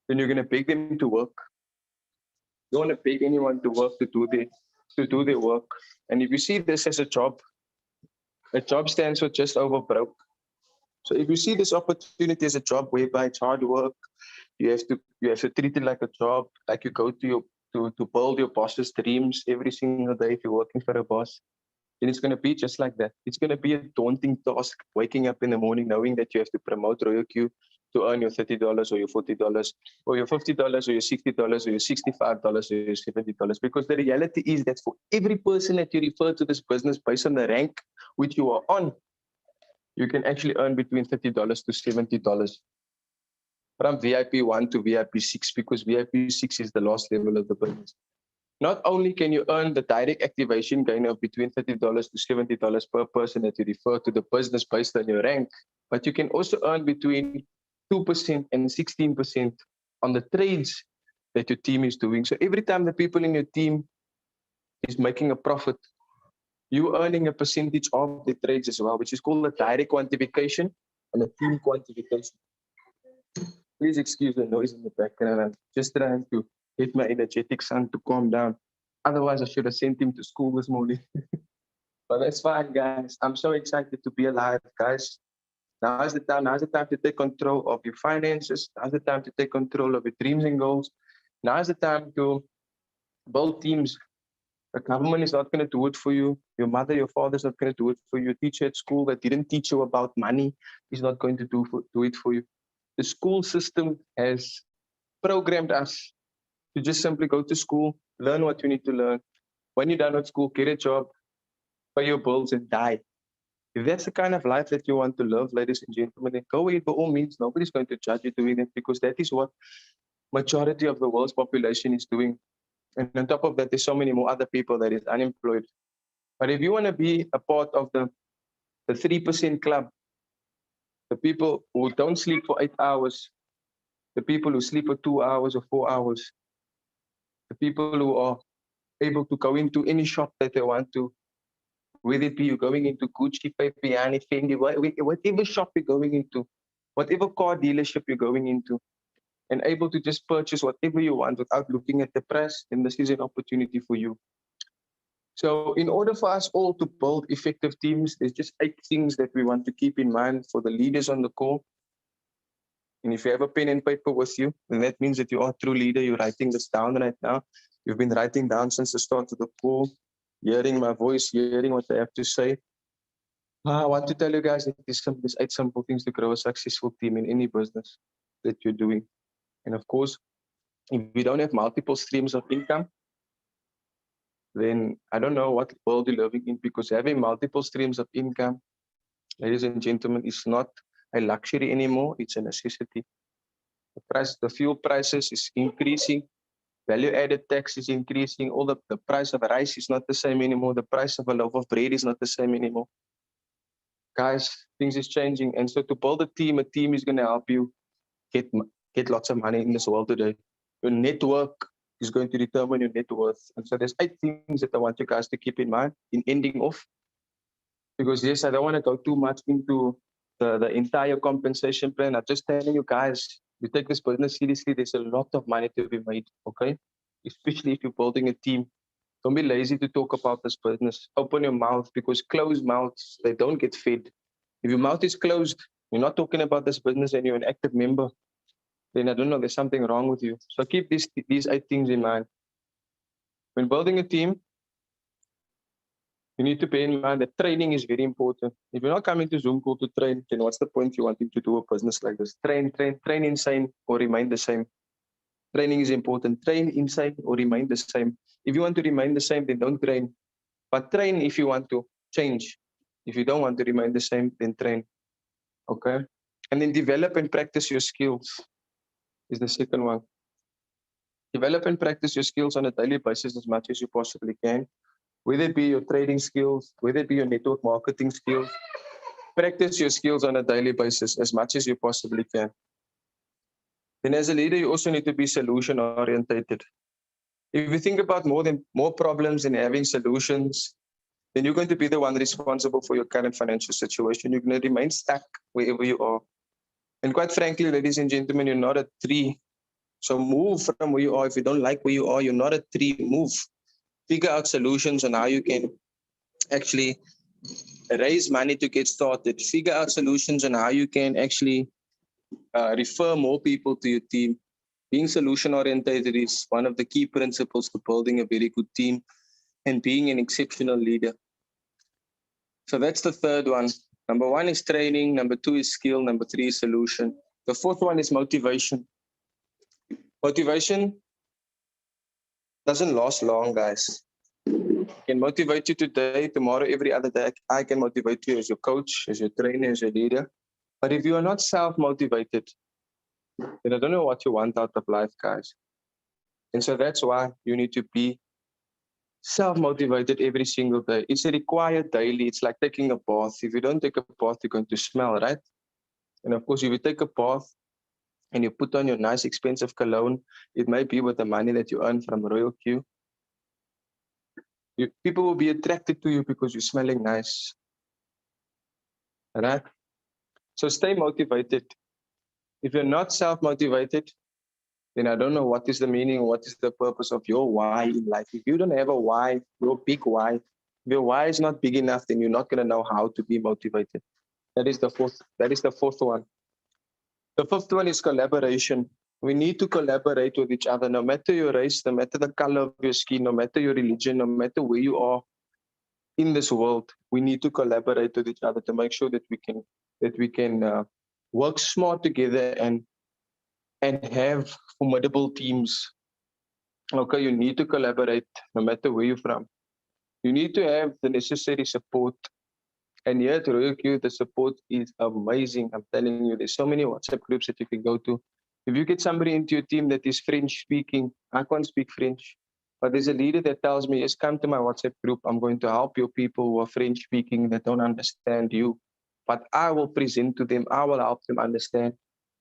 then you're going to beg them to work. You don't want to beg anyone to work to do their work. And if you see this as a job stands for just over broke. So if you see this opportunity as a job whereby it's hard work, you have to treat it like a job, like you go to build your boss's dreams every single day if you're working for a boss. Then it's going to be just like that. It's going to be a daunting task waking up in the morning knowing that you have to promote Royalq to earn your $30 or your $40 or your $50 or your $60 or your $65 or your $70. Because the reality is that for every person that you refer to this business based on the rank which you are on, you can actually earn between $30 to $70 from VIP 1 to VIP 6, because VIP 6 is the last level of the business. Not only can you earn the direct activation gain of between $30 to $70 per person that you refer to the business based on your rank, but you can also earn between 2% and 16% on the trades that your team is doing. So every time the people in your team is making a profit, you're earning a percentage of the trades as well, which is called a direct quantification and a team quantification. Please excuse the noise in the background. I'm just trying to get my energetic son to calm down. Otherwise, I should have sent him to school this morning. But that's fine, guys. I'm so excited to be alive, guys. Now is the time. Now is the time to take control of your finances. Now is the time to take control of your dreams and goals. Now is the time to build teams. The government is not going to do it for you. Your mother, your father is not going to do it for you. Your teacher at school that didn't teach you about money is not going to do it for you. The school system has programmed us to just simply go to school, learn what you need to learn. When you're done with school, get a job, pay your bills, and die. If that's the kind of life that you want to live, ladies and gentlemen, then go ahead by all means. Nobody's going to judge you doing it, because that is what majority of the world's population is doing. And on top of that, there's so many more other people that is unemployed. But if you want to be a part of the 3% club, the people who don't sleep for 8 hours, the people who sleep for 2 hours or 4 hours, the people who are able to go into any shop that they want to, whether it be you're going into Gucci, Pepiani, Fendi, whatever shop you're going into, whatever car dealership you're going into, and able to just purchase whatever you want without looking at the price, then this is an opportunity for you. So in order for us all to build effective teams, there's just 8 things that we want to keep in mind for the leaders on the call. And if you have a pen and paper with you, then that means that you are a true leader. You're writing this down right now. You've been writing down since the start of the call, hearing my voice, hearing what I have to say. I want to tell you guys that there's 8 simple things to grow a successful team in any business that you're doing. And of course, if you don't have multiple streams of income, then I don't know what world you're living in, because having multiple streams of income, ladies and gentlemen, is not a luxury anymore. It's a necessity. The fuel prices is increasing. Value-added tax is increasing. All the price of rice is not the same anymore. The price of a loaf of bread is not the same anymore. Guys, things is changing. And so to build a team is going to help you get lots of money in this world today. Your network is going to determine your net worth. And so there's 8 things that I want you guys to keep in mind in ending off. Because yes, I don't want to go too much into the entire compensation plan. I'm just telling you guys, you take this business seriously, there's a lot of money to be made, okay? Especially if you're building a team. Don't be lazy to talk about this business. Open your mouth, because closed mouths, they don't get fed. If your mouth is closed, you're not talking about this business and you're an active member, then I don't know, there's something wrong with you. So keep these 8 things in mind. When building a team, you need to bear in mind that training is very important. If you're not coming to Zoom call to train, then what's the point you wanting to do a business like this? Train insane or remain the same. Training is important. Train insane or remain the same. If you want to remain the same, then don't train. But train if you want to change. If you don't want to remain the same, then train. Okay? And then develop and practice your skills is the second one. Develop and practice your skills on a daily basis as much as you possibly can. Whether it be your trading skills, whether it be your network marketing skills, practice your skills on a daily basis as much as you possibly can. Then as a leader, you also need to be solution orientated. If you think about more problems than having solutions, then you're going to be the one responsible for your current financial situation. You're going to remain stuck wherever you are. And quite frankly, ladies and gentlemen, you're not a tree. So move from where you are. If you don't like where you are, you're not a tree. Move. Figure out solutions on how you can actually raise money to get started. Figure out solutions on how you can actually refer more people to your team. Being solution oriented is one of the key principles to building a very good team and being an exceptional leader. So that's the third one. Number one is training. Number two is skill. Number three is solution. The fourth one is motivation. Motivation doesn't last long, guys. I can motivate you today, tomorrow, every other day. I can motivate you as your coach, as your trainer, as your leader. But if you are not self-motivated, then I don't know what you want out of life, guys. And so that's why you need to be self-motivated every single day. It's required daily. It's like taking a bath. If you don't take a bath, you're going to smell, right? And of course, if you take a bath and you put on your nice expensive cologne, it may be with the money that you earn from Royalq. People will be attracted to you because you're smelling nice. Right? So stay motivated. If you're not self-motivated, then I don't know what is the meaning, what is the purpose of your why in life. If you don't have a why, your big why, if your why is not big enough, then you're not going to know how to be motivated. That is the fourth one. The fifth one is collaboration. We need to collaborate with each other, no matter your race, no matter the color of your skin, no matter your religion, no matter where you are in this world. We need to collaborate with each other to make sure that we can work smart together and have formidable teams. Okay, you need to collaborate no matter where you're from. You need to have the necessary support. And here at Royalq, the support is amazing. I'm telling you, there's so many WhatsApp groups that you can go to. If you get somebody into your team that is French speaking, I can't speak French, but there's a leader that tells me, yes, come to my WhatsApp group. I'm going to help your people who are French speaking that don't understand you. But I will present to them, I will help them understand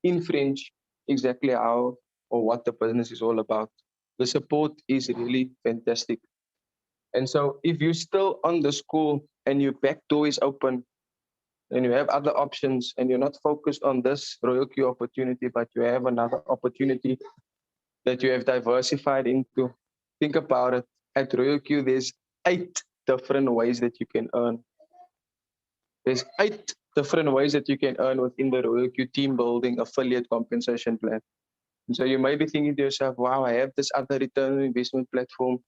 in French exactly how or what the business is all about. The support is really fantastic. And so if you're still on the school and your back door is open and you have other options and you're not focused on this Royalq opportunity, but you have another opportunity that you have diversified into, think about it. At Royalq, there's 8 different ways that you can earn. There's 8 different ways that you can earn within the Royalq team building affiliate compensation plan. And so you may be thinking to yourself, wow, I have this other return on investment platform.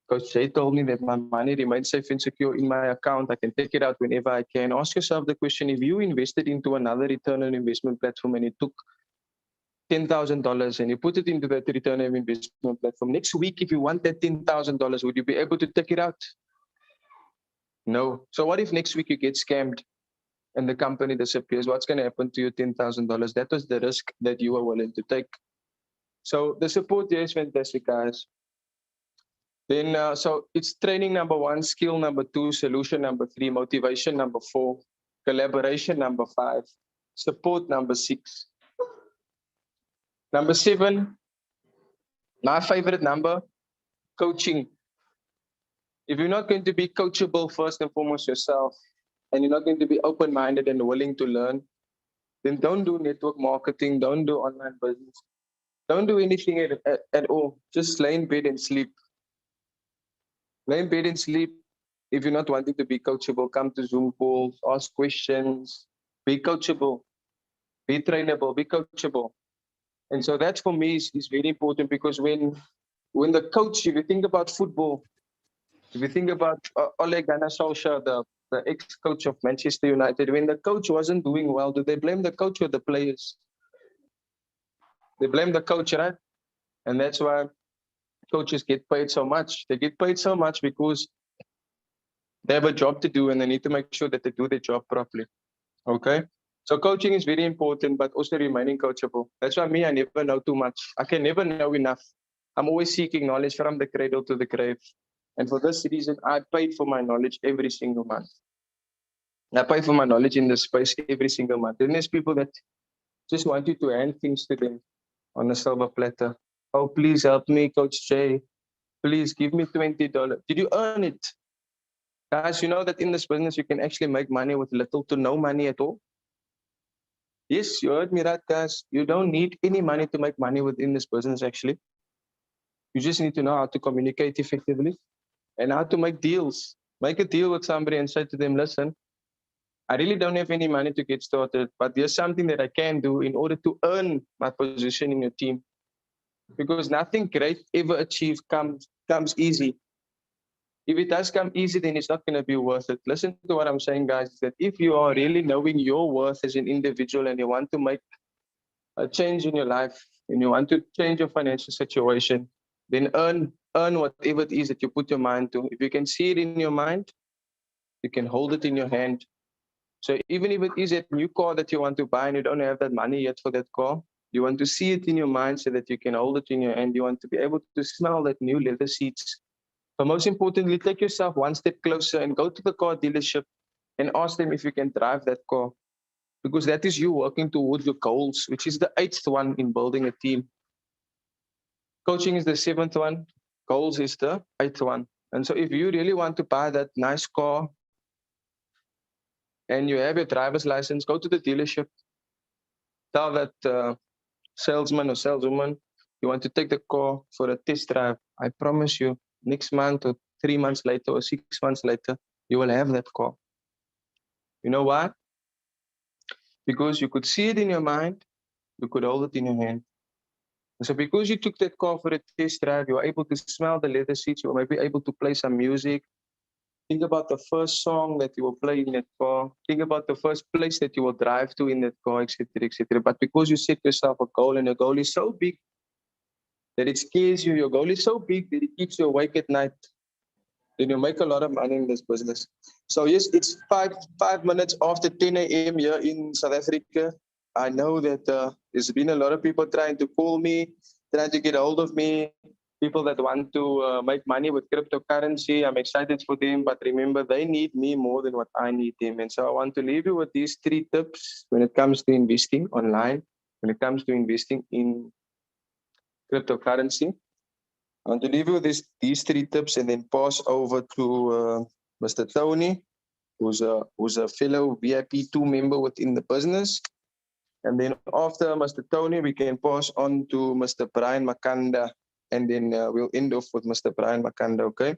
Coach Jay told me that my money remains safe and secure in my account. I can take it out whenever I can. Ask yourself the question, if you invested into another return on investment platform and you took $10,000 and you put it into that return on investment platform, next week, if you want that $10,000, would you be able to take it out? No. So what if next week you get scammed and the company disappears? What's going to happen to your $10,000? That was the risk that you were willing to take. So the support there is fantastic, guys. Then, so it's training number 1, skill number 2, solution number 3, motivation number 4, collaboration number 5, support number 6. Number 7, my favorite number, coaching. If you're not going to be coachable first and foremost yourself, and you're not going to be open-minded and willing to learn, then don't do network marketing, don't do online business, don't do anything at all. Just lay in bed and sleep. Lay in bed and sleep. If you're not wanting to be coachable, come to Zoom calls, ask questions, be coachable, be trainable, be coachable. And so that for me is very important, because when the coach, if you think about football, if you think about Ole Gunnar Solskjaer, the ex-coach of Manchester United, when the coach wasn't doing well, do they blame the coach or the players? They blame the coach, right? And that's why coaches get paid so much. They get paid so much because they have a job to do and they need to make sure that they do their job properly. Okay? So coaching is very important, but also remaining coachable. That's why I never know too much. I can never know enough. I'm always seeking knowledge from the cradle to the grave. And for this reason, I paid for my knowledge every single month. I pay for my knowledge in this space every single month. And there's people that just want you to hand things to them on a silver platter. Oh, please help me, Coach Jay. Please give me $20. Did you earn it? Guys, you know that in this business, you can actually make money with little to no money at all. Yes, you heard me right, guys. You don't need any money to make money within this business, actually. You just need to know how to communicate effectively and how to make deals. Make a deal with somebody and say to them, listen, I really don't have any money to get started, but there's something that I can do in order to earn my position in your team. Because nothing great ever achieved comes easy. If it does come easy, then it's not going to be worth it. Listen to what I'm saying, guys, is that if you are really knowing your worth as an individual and you want to make a change in your life and you want to change your financial situation, then earn whatever it is that you put your mind to. If you can see it in your mind, you can hold it in your hand. So even if it is a new car that you want to buy and you don't have that money yet for that car, you want to see it in your mind so that you can hold it in your hand. You want to be able to smell that new leather seats. But most importantly, take yourself one step closer and go to the car dealership and ask them if you can drive that car. Because that is you working towards your goals, which is the 8th one in building a team. Coaching is the 7th one. Goals is the 8th one. And so if you really want to buy that nice car and you have your driver's license, go to the dealership. Tell that salesman or saleswoman you want to take the car for a test drive. I promise you, next month or 3 months later or 6 months later, you will have that car. You know why? Because you could see it in your mind, you could hold it in your hand. So because you took that car for a test drive, you were able to smell the leather seats, you were maybe able to play some music. Think about the first song that you will play in that car. Think about the first place that you will drive to in that car, etc., etc. But because you set yourself a goal and the goal is so big that it scares you, your goal is so big that it keeps you awake at night, then you make a lot of money in this business. So yes, it's five minutes after 10 a.m. here in South Africa. I know that there's been a lot of people trying to call me, trying to get hold of me, people that want to make money with cryptocurrency. I'm excited for them, but remember, they need me more than what I need them. And so I want to leave you with these 3 tips when it comes to investing online, when it comes to investing in cryptocurrency. I want to leave you with these 3 tips and then pass over to Mr. Tony, who's a fellow VIP2 member within the business. And then after Mr. Tony, we can pass on to Mr. Brian Makanda, and then we'll end off with Mr. Brian Makanda, okay?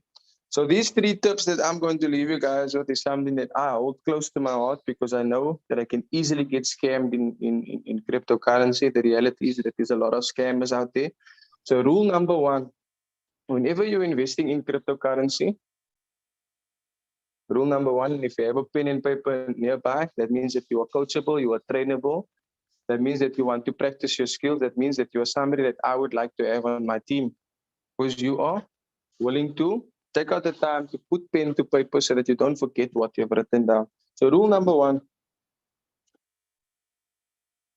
So these 3 tips that I'm going to leave you guys with is something that I hold close to my heart because I know that I can easily get scammed in cryptocurrency. The reality is that there's a lot of scammers out there. So rule number 1, whenever you're investing in cryptocurrency, rule number 1, if you have a pen and paper nearby, that means that you are coachable, you are trainable. That means that you want to practice your skills. That means that you are somebody that I would like to have on my team. Because you are willing to take out the time to put pen to paper so that you don't forget what you've written down. So rule number 1,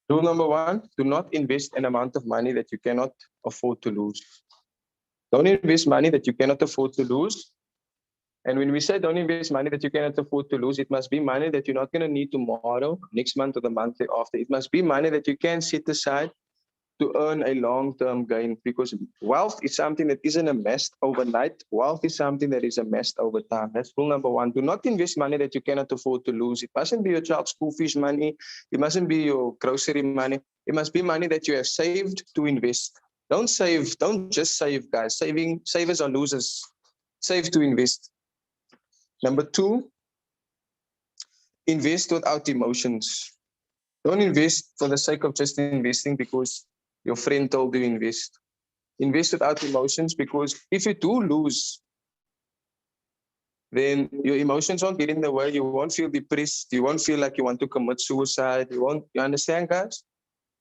do not invest an amount of money that you cannot afford to lose. Don't invest money that you cannot afford to lose. And when we say don't invest money that you cannot afford to lose, it must be money that you're not going to need tomorrow, next month, or the month after. It must be money that you can set aside to earn a long-term gain, because wealth is something that isn't amassed overnight. Wealth is something that is amassed over time. That's rule number 1. Do not invest money that you cannot afford to lose. It mustn't be your child's school fees money. It mustn't be your grocery money. It must be money that you have saved to invest. Don't save. Don't just save, guys. Savers are losers. Save to invest. Number 2, invest without emotions. Don't invest for the sake of just investing because your friend told you invest. Invest without emotions, because if you do lose, then your emotions won't get in the way. You won't feel depressed. You won't feel like you want to commit suicide. You understand, guys?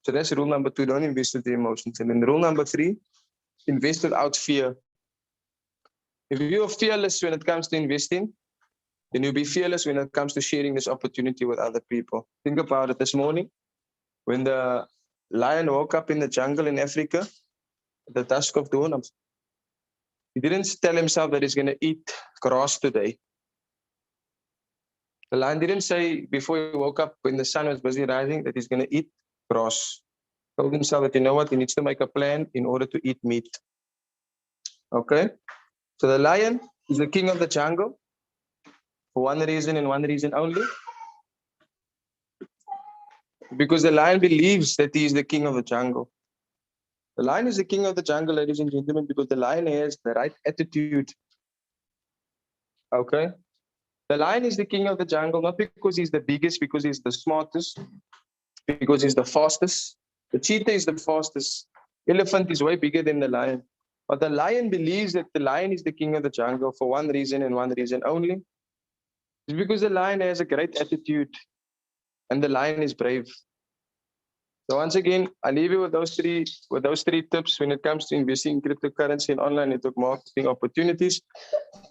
So that's rule number 2. Don't invest with the emotions. And then rule number 3, invest without fear. If you are fearless when it comes to investing, then you'll be fearless when it comes to sharing this opportunity with other people. Think about it. This morning, when the lion woke up in the jungle in Africa at the dusk of dawn, he didn't tell himself that he's going to eat grass today. The lion didn't say before he woke up when the sun was busy rising that he's going to eat grass. He told himself that, you know what, he needs to make a plan in order to eat meat. Okay? So the lion is the king of the jungle. For one reason and one reason only. Because the lion believes that he is the king of the jungle. The lion is the king of the jungle, ladies and gentlemen, because the lion has the right attitude. Okay? The lion is the king of the jungle, not because he's the biggest, because he's the smartest, because he's the fastest. The cheetah is the fastest. Elephant is way bigger than the lion. But the lion believes that the lion is the king of the jungle for one reason and one reason only. It's because the lion has a great attitude and the lion is brave. So once again, I leave you with those three tips when it comes to investing in cryptocurrency and online network marketing opportunities.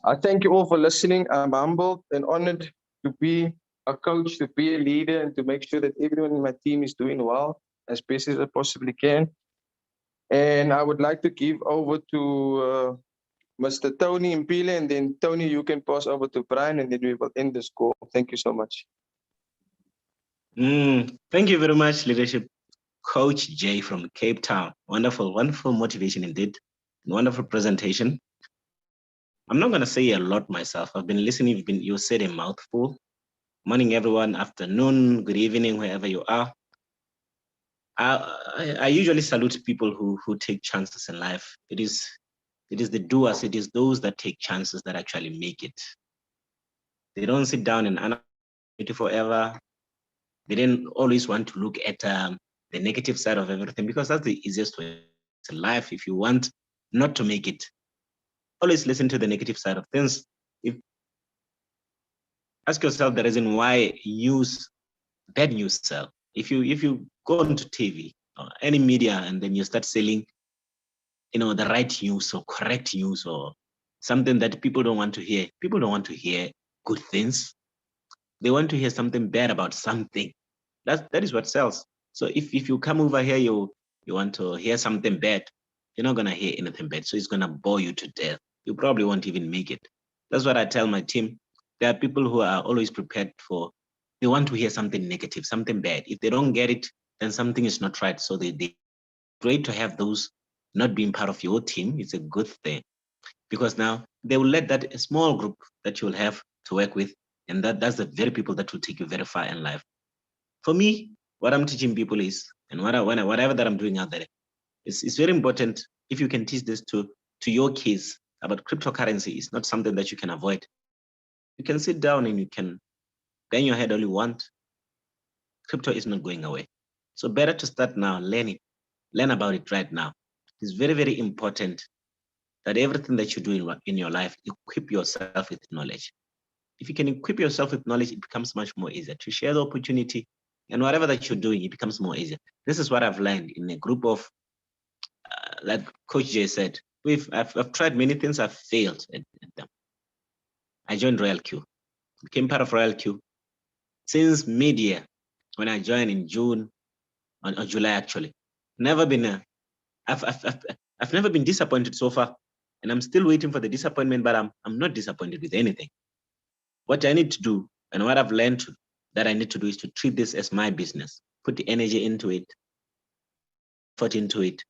I thank you all for listening. I'm humbled and honored to be a coach, to be a leader, and to make sure that everyone in my team is doing well as best as I possibly can. And I would like to give over to Mr. Tony Mpile, and then Tony, you can pass over to Brian, and then we will end this call. Thank you so much. Thank you very much, Leadership Coach Jay from Cape Town. Wonderful, wonderful motivation indeed. Wonderful presentation. I'm not going to say a lot myself. I've been listening. You said a mouthful. Morning, everyone. Afternoon, good evening, wherever you are. I usually salute people who take chances in life. It is the doers. It is those that take chances that actually make it. They don't sit down and analyze it forever. They didn't always want to look at the negative side of everything, because that's the easiest way to life. If you want not to make it, always listen to the negative side of things. Ask yourself the reason why bad news sell. If you go onto TV or any media and then you start selling, the right news or correct news or something that people don't want to hear. People don't want to hear good things. They want to hear something bad about something. That is what sells. So if you come over here, you want to hear something bad, you're not gonna hear anything bad. So it's gonna bore you to death. You probably won't even make it. That's what I tell my team. There are people who are always prepared they want to hear something negative, something bad. If they don't get it, then something is not right. So they great to have those not being part of your team. It's a good thing, because now they will let that small group that you'll have to work with, and that's the very people that will take you very far in life. For me, what I'm teaching people is, and whatever that I'm doing out there, it's very important. If you can teach this to your kids about cryptocurrency, it's not something that you can avoid. You can sit down and you can bang your head all you want. Crypto is not going away. So better to start now, learn about it right now. It's very, very important that everything that you do in your life, equip yourself with knowledge. If you can equip yourself with knowledge, it becomes much more easier to share the opportunity, and whatever that you're doing, it becomes more easier. This is what I've learned in a group of, like Coach Jay said, I've tried many things, I've failed at them. I joined Royalq, became part of Royalq since mid-year, when I joined in June or July actually. I've never been disappointed so far, and I'm still waiting for the disappointment, but I'm not disappointed with anything. What I need to do and what I've learned that I need to do is to treat this as my business, put the energy into it, effort into it,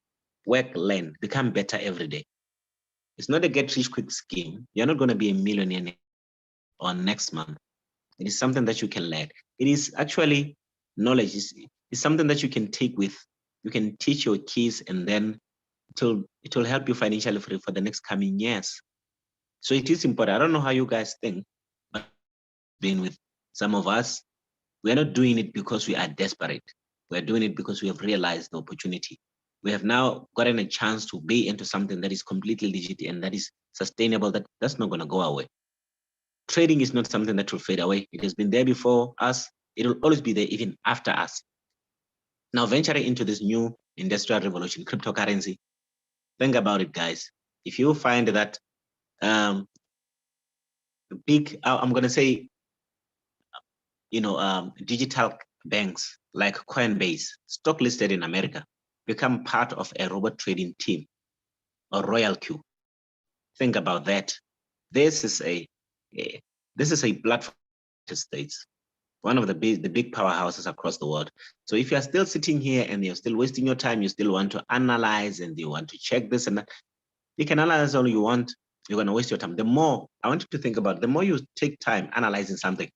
work, learn, become better every day. It's not a get rich quick scheme. You're not going to be a millionaire or next month. It is something that you can learn. It is actually knowledge. It's something that you can take with. You can teach your kids, and then it will help you financially for the next coming years. So it is important. I don't know how you guys think, but being with some of us, we are not doing it because we are desperate. We're doing it because we have realized the opportunity. We have now gotten a chance to be into something that is completely legit and that is sustainable, that's not going to go away. Trading is not something that will fade away. It has been there before us. It will always be there even after us. Now, venturing into this new industrial revolution, cryptocurrency, think about it, guys. If you find that big, I'm going to say, digital banks like Coinbase, stock listed in America, become part of a robot trading team or Royalq. Think about that. This is a platform in the States, one of the big powerhouses across the world. So if you're still sitting here and you're still wasting your time, you still want to analyze and you want to check this and that, you can analyze all you want. you're going to waste your time. The more, I want you to think about, the more you take time analyzing something,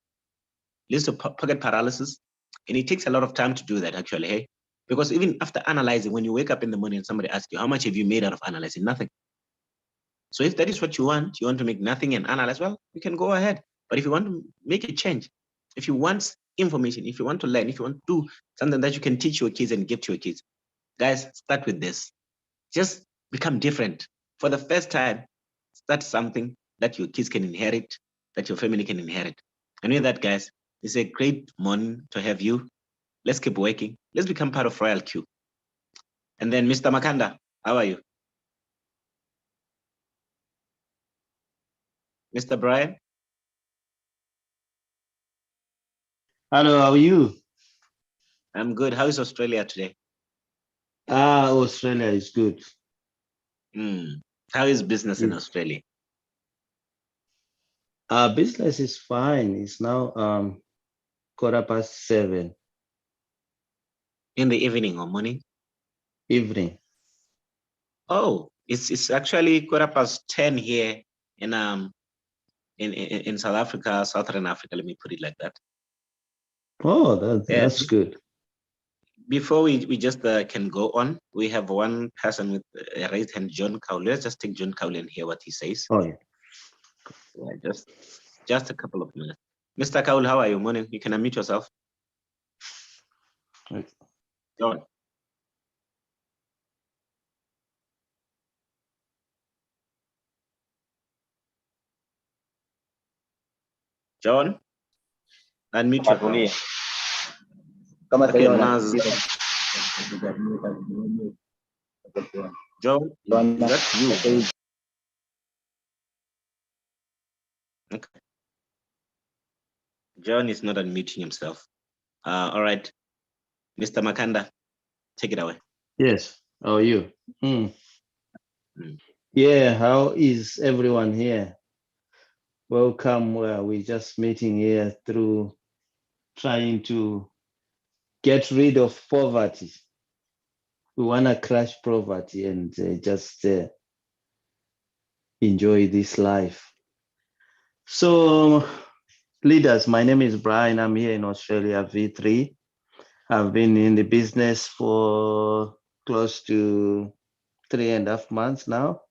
leads to pocket paralysis. And it takes a lot of time to do that, actually, hey? Because even after analyzing, when you wake up in the morning and somebody asks you, how much have you made out of analyzing? Nothing. So if that is what you want to make nothing and analyze, well, you can go ahead. But if you want to make a change, if you want information, if you want to learn, if you want to do something that you can teach your kids and give to your kids, guys, start with this. Just become different. For the first time, start something that your kids can inherit, that your family can inherit. And with that, guys, it's a great morning to have you. Let's keep working. Let's become part of Royalq. And then Mr. Makanda, how are you? Mr. Brian? Hello, how are you? I'm good. How is Australia today? Australia is good. How is business in Yes. Australia? Business is fine. It's now 7:15 In the evening or morning? evening. Oh, it's actually 10:15 here in South Africa, Southern Africa. Let me put it like that. Oh, that's Yeah. good. Before we just can go on, we have one person with a raised hand, John Cowley. Let's just take John Cowley and hear what he says. Oh yeah. Yeah, just a couple of minutes. Mr. Cowley, how are you? Morning. You can unmute yourself. Right. John. John, unmute yourself. Okay, Naz. John, is that you? Okay. John is not unmuting himself. All right. Mr. Makanda, take it away. Yes. How are you? Yeah, how is everyone here? Welcome. We're just meeting here through trying to get rid of poverty. We want to crush poverty and just enjoy this life. So, leaders, my name is Brian. I'm here in Australia, V3. I've been in the business for close to 3.5 months now.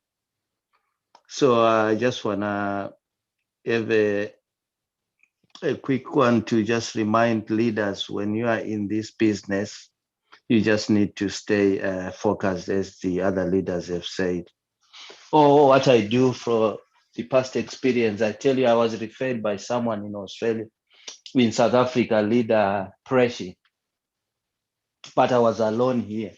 So I just want to have a quick one to just remind leaders, when you are in this business, you just need to stay focused, as the other leaders have said. What I do for the past experience, I tell you, I was referred by someone in Australia, in South Africa, leader Preshi, but I was alone here.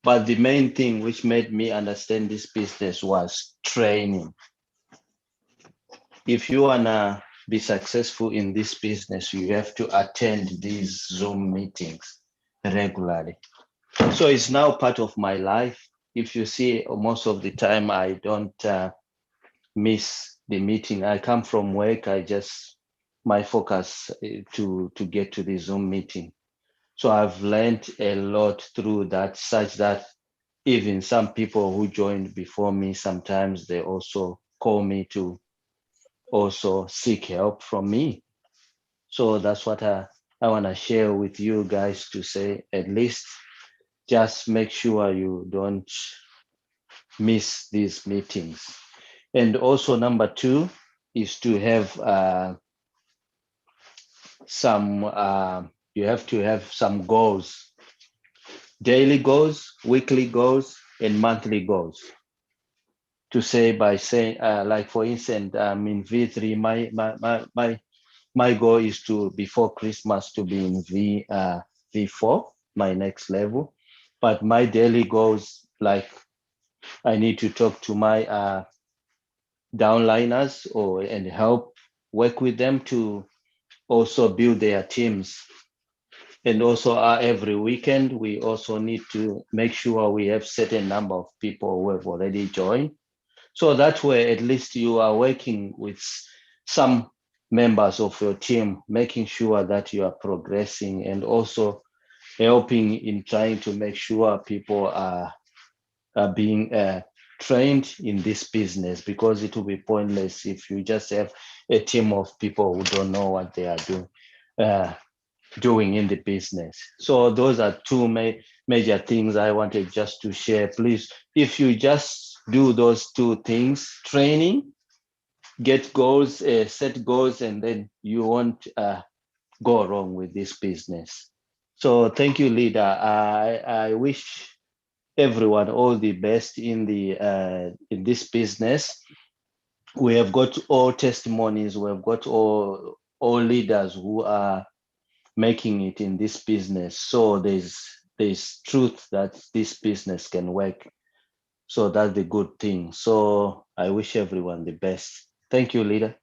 But the main thing which made me understand this business was training. If you wanna be successful in this business, you have to attend these Zoom meetings regularly. So it's now part of my life. If you see, most of the time I don't miss the meeting. I come from work, my focus to get to the Zoom meeting. So I've learned a lot through that, such that even some people who joined before me, sometimes they also call me to also seek help from me. So that's what I want to share with you guys, to say, at least just make sure you don't miss these meetings. And also number 2 is to have you have to have some goals, daily goals, weekly goals, and monthly goals. To say, by saying, like for instance, in V3, my goal is to, before Christmas, to be in V4, my next level. But my daily goals, like I need to talk to my downliners and help work with them to also build their teams. And also every weekend, we also need to make sure we have certain number of people who have already joined. So that way, at least you are working with some members of your team, making sure that you are progressing, and also helping in trying to make sure people are being trained in this business, because it will be pointless if you just have a team of people who don't know what they are doing in the business. So those are two major things I wanted just to share. Please, if you just do those two things, training, get goals, set goals, and then you won't go wrong with this business. So thank you, leader. I wish everyone all the best in this business. We have got all testimonies. We have got all leaders who are making it in this business. So there's truth that this business can work. So that's the good thing. So I wish everyone the best. Thank you, leader.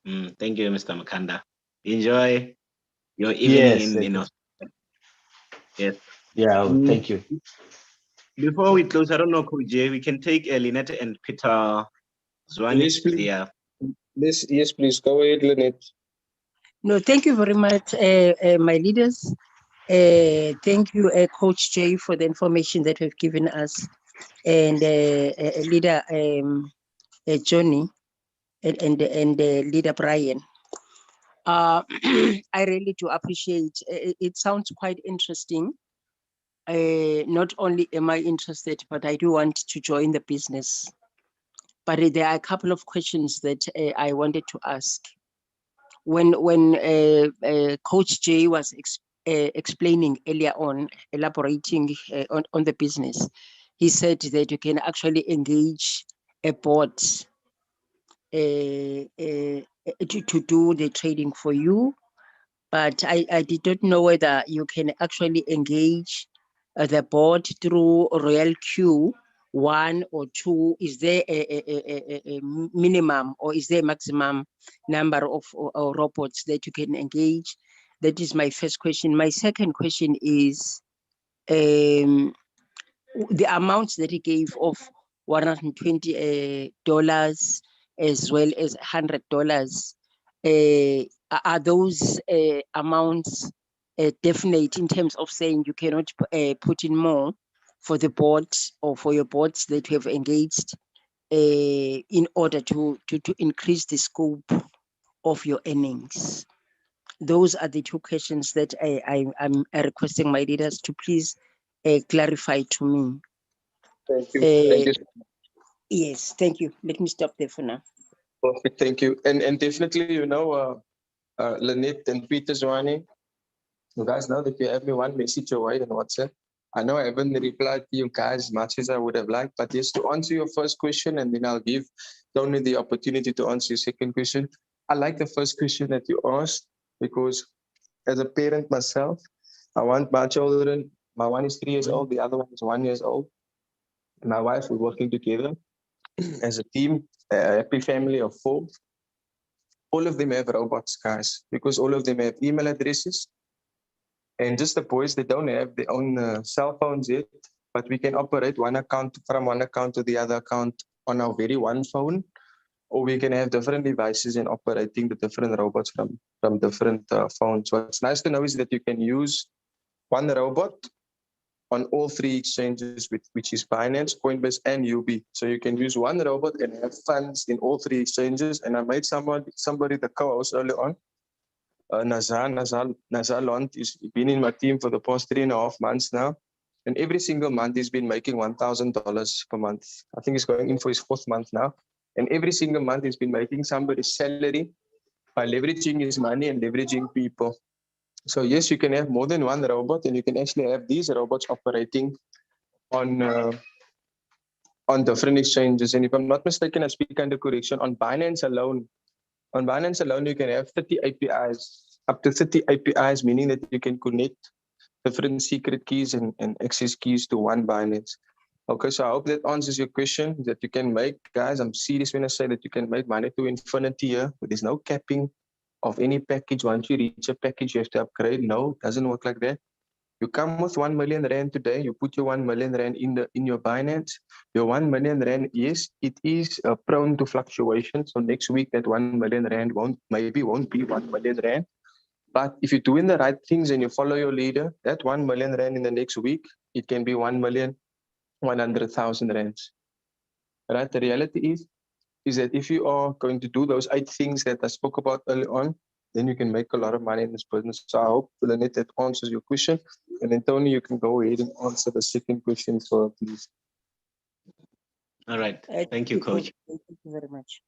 Thank you, Mr. Makanda. Enjoy your evening Yes. Yes. Yeah, thank you. Before we close, I don't know, Coach Jay, we can take Lynette and Peter Zwani. Yes, please. Yeah. Yes, please. Go ahead, Lynette. No, thank you very much, my leaders. Thank you, Coach Jay, for the information that you've given us, and leader Johnny, and leader Brian. I really do appreciate. It sounds quite interesting. Not only am I interested, but I do want to join the business. But there are a couple of questions that I wanted to ask. When Coach Jay was explaining earlier on, elaborating on the business, he said that you can actually engage a bot to do the trading for you. But I did not know whether you can actually engage the board through Royalq 1 or 2. Is there a minimum, or is there a maximum number of robots that you can engage? That is my first question. My second question is the amounts that he gave of $120 as well as $100. Are those amounts definite in terms of saying you cannot put in more for the board or for your boards that you have engaged in order to increase the scope of your earnings? Those are the two questions that I'm requesting my leaders to please clarify to me. Thank you. Thank you. Yes, thank you. Let me stop there for now. Perfect. Thank you. And definitely, Lynette and Peter Zwani, you guys know that you have me one message away on WhatsApp. I know I haven't replied to you guys as much as I would have liked, but yes, to answer your first question, and then I'll give Tony the opportunity to answer your second question. I like the first question that you asked, because as a parent myself, I want my children, my one is 3 years old, the other one is 1 year old. My wife, we're working together as a team, a happy family of 4. All of them have robots, guys, because all of them have email addresses. And just the boys, they don't have their own cell phones yet, but we can operate one account from one account to the other account on our very one phone, or we can have different devices and operating the different robots from different phones. What's nice to know is that you can use one robot on all 3 exchanges, which is Binance, Coinbase, and UB. So you can use one robot and have funds in all 3 exchanges. And I made somebody the co-host earlier on. Nazal has been in my team for the past 3.5 months now. And every single month he's been making $1,000 per month. I think he's going in for his 4th month now. And every single month he's been making somebody's salary by leveraging his money and leveraging people. So yes, you can have more than one robot, and you can actually have these robots operating on different exchanges. And if I'm not mistaken, I speak under correction, on Binance alone, you can have 30 APIs, up to 30 APIs, meaning that you can connect different secret keys and access keys to one Binance. Okay, so I hope that answers your question, that you can make, guys, I'm serious when I say that you can make money to infinity here. There's no capping of any package. Once you reach a package, you have to upgrade. No, it doesn't work like that. You come with 1 million rand today, you put your 1 million rand in your Binance. Your 1 million rand, yes, it is prone to fluctuation. So next week that 1 million rand won't be 1 million rand. But if you're doing the right things and you follow your leader, that 1 million rand in the next week, it can be 1 million 100,000 rands. Right? The reality is that if you are going to do those 8 things that I spoke about early on, then you can make a lot of money in this business. So I hope, Lynette, that answers your question. And then, Tony, you can go ahead and answer the second question for her, please. All right. Thank you, Coach. Thank you very much.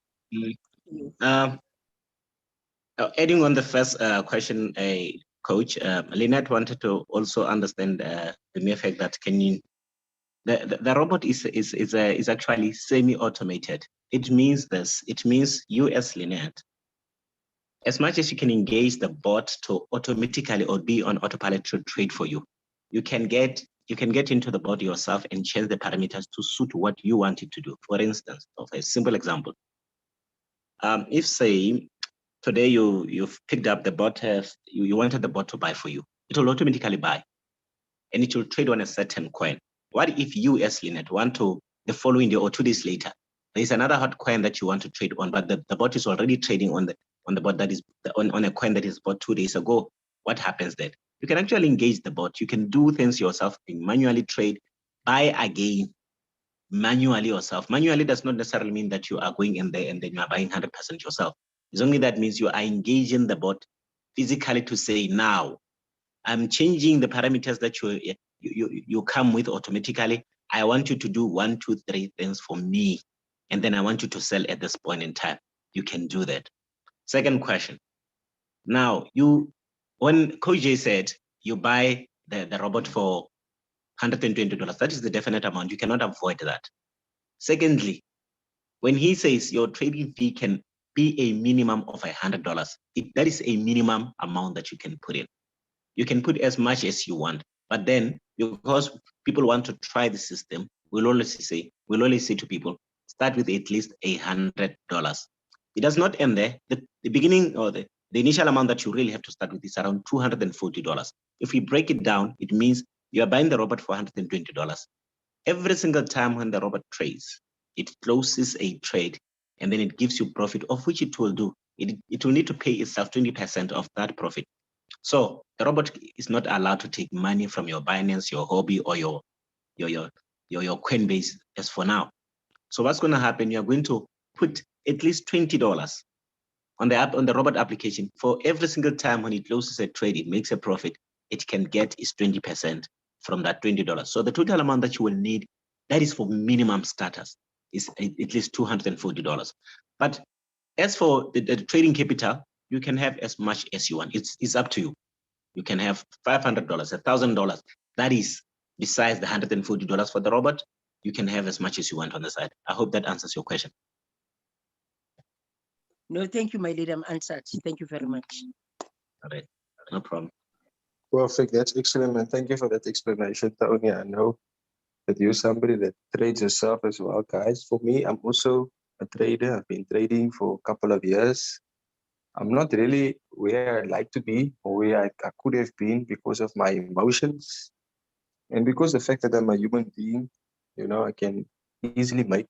Adding on the first question, Coach, Lynette wanted to also understand the mere fact that the robot is actually semi-automated. It means this. It means you as Lynette, as much as you can engage the bot to automatically or be on autopilot to trade for you, you can get into the bot yourself and change the parameters to suit what you want it to do. For instance, of a simple example, if say today you've picked up the bot, you wanted the bot to buy for you, it will automatically buy, and it will trade on a certain coin. What if you as Lynette want to, the following day or 2 days later, there's another hot coin that you want to trade on, but the bot is already trading on the bot that is on a coin that is bought 2 days ago? What happens then? You can actually engage the bot. You can do things yourself, manually trade, buy again, manually yourself. Manually does not necessarily mean that you are going in there and then you are buying 100% yourself. It's only that means you are engaging the bot physically to say, now I'm changing the parameters that you come with automatically. I want you to do 1, 2, 3 things for me, and then I want you to sell at this point in time. You can do that. Second question. Now, when Coach J said you buy the robot for $120, that is the definite amount. You cannot avoid that. Secondly, when he says your trading fee can be a minimum of $100, that is a minimum amount that you can put in. You can put as much as you want, but then because people want to try the system, we'll always say to people, start with at least $100. It does not end there. The beginning or the initial amount that you really have to start with is around $240. If we break it down, it means you are buying the robot for $120. Every single time when the robot trades, it closes a trade and then it gives you profit, of which it will do. It will need to pay itself 20% of that profit. So the robot is not allowed to take money from your Binance, your Hobby, or your Coinbase as for now. So what's going to happen? You're going to put at least $20 on the robot application. For every single time when it closes a trade, it makes a profit, it can get is 20% from that $20. So the total amount that you will need, that is for minimum starters, is at least $240. But as for the trading capital, you can have as much as you want. It's up to you. You can have $500, $1,000. That is besides the $140 for the robot. You can have as much as you want on the side. I hope that answers your question. No, thank you, my leader. I'm answered. Thank you very much. All right, no problem. Perfect. That's excellent, man. Thank you for that explanation, Tony. I know that you're somebody that trades yourself as well, guys. For me, I'm also a trader. I've been trading for a couple of years. I'm not really where I'd like to be or where I could have been because of my emotions and because the fact that I'm a human being. I can easily make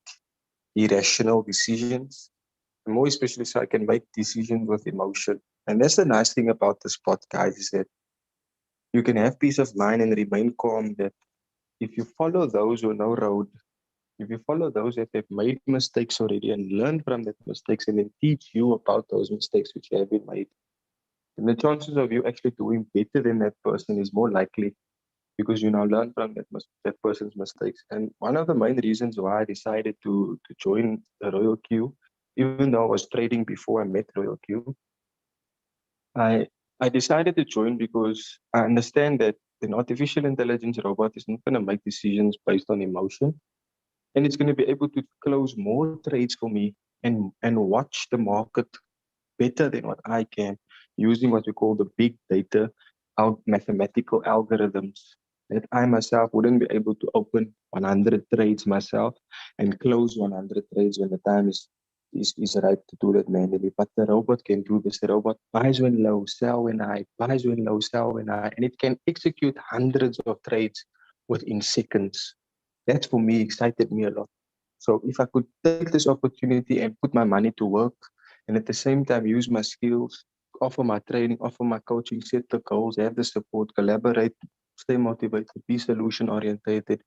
irrational decisions. And more especially so I can make decisions with emotion. And that's the nice thing about this spot, guys, is that you can have peace of mind and remain calm that if you follow those who know road, if you follow those that have made mistakes already and learn from that mistakes and then teach you about those mistakes which have been made, then the chances of you actually doing better than that person is more likely because you now learn from that person's mistakes. And one of the main reasons why I decided to join the Royalq, even though I was trading before I met Royalq, I decided to join because I understand that an artificial intelligence robot is not going to make decisions based on emotion. And it's going to be able to close more trades for me and watch the market better than what I can using what we call the big data, mathematical algorithms that I myself wouldn't be able to open 100 trades myself and close 100 trades when the time is right to do that manually. But the robot can do this. The robot buys when low, sell when high, buys when low, sell when high, and it can execute hundreds of trades within seconds. That for me excited me a lot. So if I could take this opportunity and put my money to work and at the same time use my skills, offer my training, offer my coaching, set the goals, have the support, collaborate, stay motivated, be solution orientated,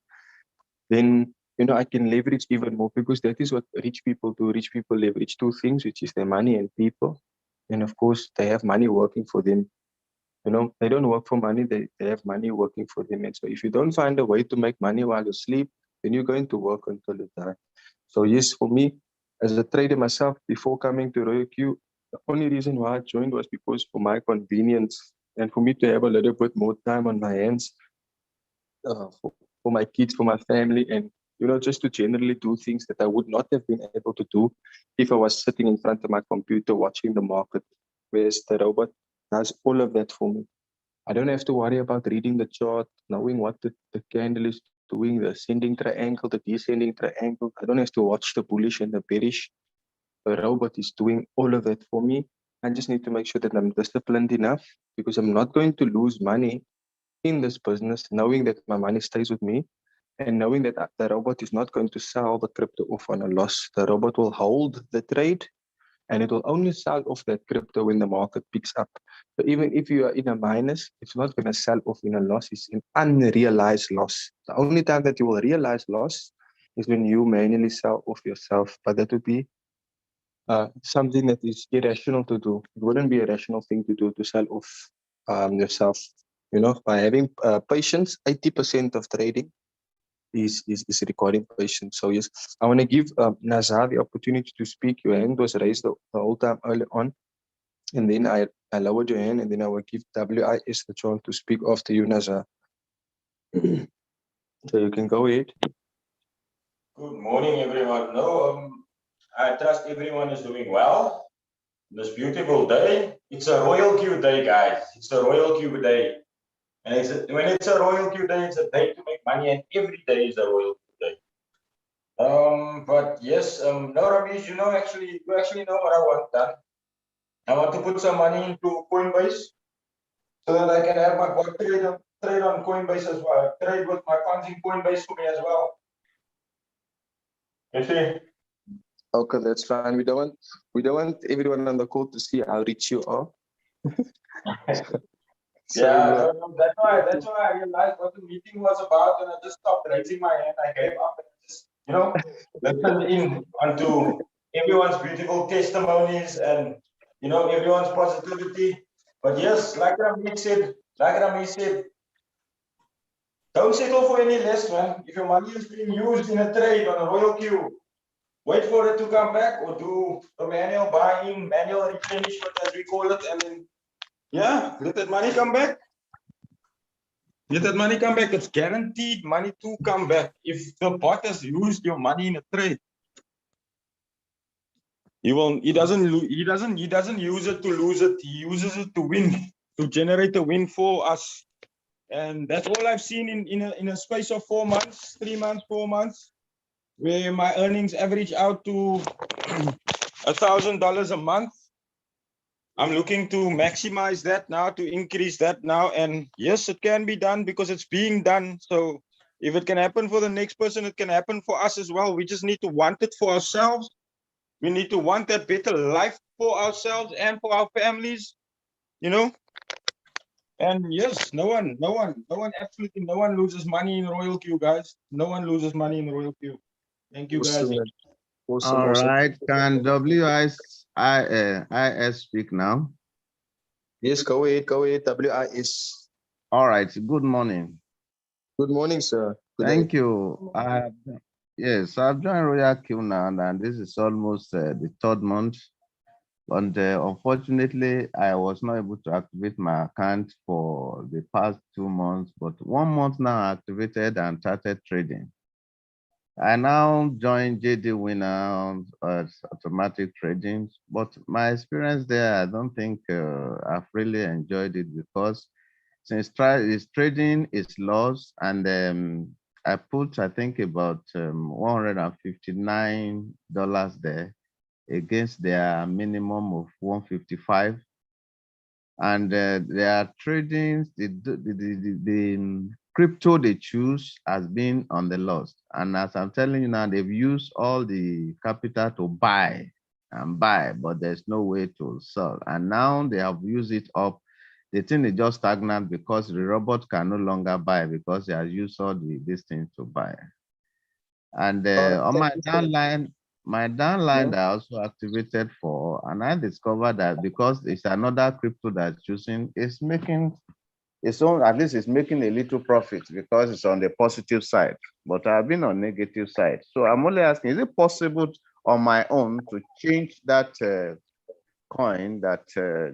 then I can leverage even more, because that is what rich people do. Rich people leverage two things, which is their money and people. And of course, they have money working for them. They don't work for money, they have money working for them. And so if you don't find a way to make money while you sleep, then you're going to work until you die. So yes, for me, as a trader myself, before coming to Royalq, the only reason why I joined was because for my convenience and for me to have a little bit more time on my hands, for my kids, for my family, and just to generally do things that I would not have been able to do if I was sitting in front of my computer watching the market. Whereas the robot does all of that for me. I don't have to worry about reading the chart, knowing what the candle is doing, the ascending triangle, the descending triangle. I don't have to watch the bullish and the bearish. The robot is doing all of that for me. I just need to make sure that I'm disciplined enough, because I'm not going to lose money in this business, knowing that my money stays with me and knowing that the robot is not going to sell the crypto off on a loss. The robot will hold the trade and it will only sell off that crypto when the market picks up. So even if you are in a minus, it's not going to sell off in a loss. It's an unrealized loss. The only time that you will realize loss is when you manually sell off yourself. But that would be something that is irrational to do. It wouldn't be a rational thing to do, to sell off yourself. By having patience, 80% of trading is recording patience. So yes, I want to give Nazar the opportunity to speak. Your hand was raised the whole time early on, and then I lowered your hand, and then I will give WIS the chance to speak after you, Nazar. So you can go ahead. Good morning, everyone. I trust everyone is doing well. This beautiful day. It's a Royalq day, guys. It's a Royalq day. And when it's a Royalq day, it's a day to make money, and every day is a Royalq day. But yes, no, Ramesh, you actually know what I want done. I want to put some money into Coinbase so that I can have my bot trade on Coinbase as well. Trade with my funds in Coinbase for me as well. You see? Okay, that's fine. We don't want everyone on the call to see how rich you are. So, that's why I realized what the meeting was about, and I just stopped raising my hand. I gave up and just listened in onto everyone's beautiful testimonies and everyone's positivity. But yes, like Ramesh said, don't settle for any less, man. If your money is being used in a trade on a Royalq, wait for it to come back, or do a manual buy-in, manual replenishment as we call it, and then let that money come back. Let that money come back. It's guaranteed money to come back. If the bot has used your money in a trade, he doesn't use it to lose it. He uses it to win, to generate a win for us. And that's all I've seen in a space of 4 months, 3 months, 4 months, where my earnings average out to $1,000 a month. I'm looking to maximize that now, to increase that now. And yes, it can be done because it's being done. So if it can happen for the next person, it can happen for us as well. We just need to want it for ourselves. We need to want that better life for ourselves and for our families, And yes, absolutely no one loses money in Royalq, guys. No one loses money in Royalq. Thank you, guys. Awesome. All right, can IS speak now? Yes, go ahead, WIS. All right, good morning. Good morning, sir. Thank you. Yes, I've joined Royalq now, and this is almost the 3rd month. And unfortunately, I was not able to activate my account for the past 2 months, but 1 month now I activated and started trading. I now joined JD Winner automatic trading, but my experience there, I don't think I've really enjoyed it, because since trading is lost, and I put, I think, about $159 there against their minimum of 155, and their trading, the crypto they choose has been on the loss. And as I'm telling you now, they've used all the capital to buy and buy, but there's no way to sell. And now they have used it up. The thing is just stagnant because the robot can no longer buy, because they have used all this thing to buy. And on thank you, sir. my downline that I also activated for, and I discovered that because it's another crypto that's using, it's making its own, at least it's making a little profit because it's on the positive side. But I've been on negative side. So I'm only asking, is it possible on my own to change that coin that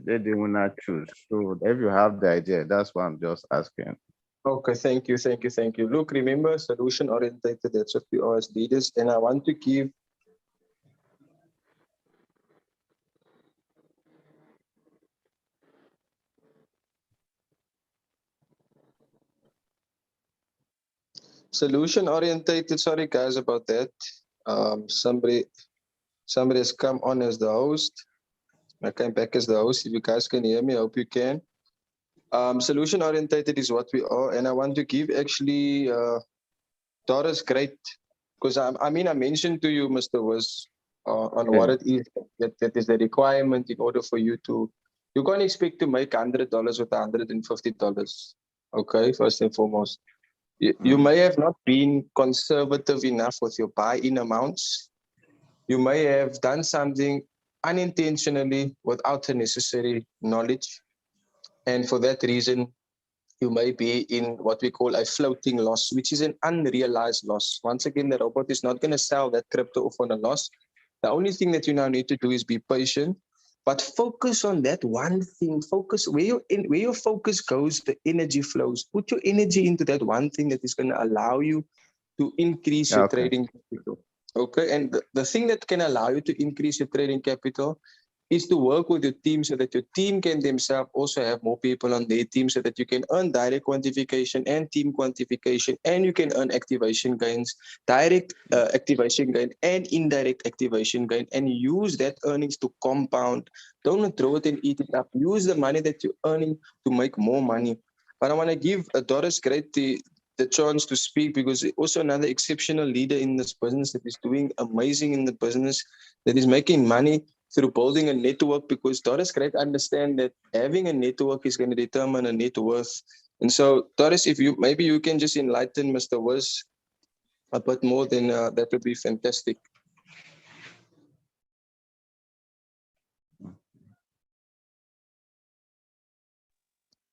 they didn't not choose? So if you have the idea, that's what I'm just asking. Okay, thank you, thank you, thank you. Look, remember, solution orientated, that's what we are as leaders. And I want to give solution orientated. Sorry guys about that. Somebody has come on as the host. I came back as the host. If you guys can hear me, I hope you can. Solution orientated is what we are, and I want to give actually Doris great, because I mean I mentioned to you, Mr. Was on what it is that is the requirement in order for you to, you can't expect to make $100 with $150. Okay, first and foremost. You may have not been conservative enough with your buy-in amounts. You may have done something unintentionally without the necessary knowledge. And for that reason, you may be in what we call a floating loss, which is an unrealized loss. Once again, the robot is not going to sell that crypto off on a loss. The only thing that you now need to do is be patient, but focus on that one thing. Focus where your focus goes, the energy flows. Put your energy into that one thing that is going to allow you to increase your trading capital. Okay, and the thing that can allow you to increase your trading capital is to work with your team so that your team can themselves also have more people on their team so that you can earn direct quantification and team quantification, and you can earn activation gains, direct activation gain and indirect activation gain, and use that earnings to compound. Don't throw it and eat it up. Use the money that you're earning to make more money. But I want to give Doris Great the chance to speak, because also another exceptional leader in this business that is doing amazing in the business, that is making money through building a network, because Doris Great understand that having a network is going to determine a net worth. And so, Doris, if you maybe you can just enlighten Mr. Wiz a bit more, then that would be fantastic.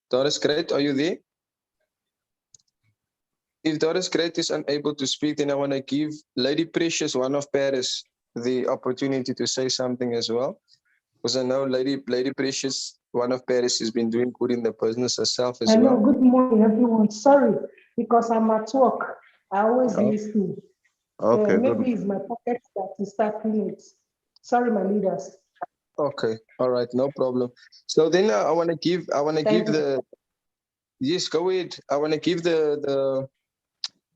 Doris Great, are you there? If Doris Great is unable to speak, then I want to give Lady Precious, one of Paris, the opportunity to say something as well. Because I know Lady Precious, one of Paris, has been doing good in the business herself as Hello, well. good morning, everyone. Sorry, because I'm at work. I always listen. Okay, good. Maybe it's my pocket that is starting it. Sorry, my leaders. Okay, all right, no problem. So then I want to give the, yes, go ahead. I want to give the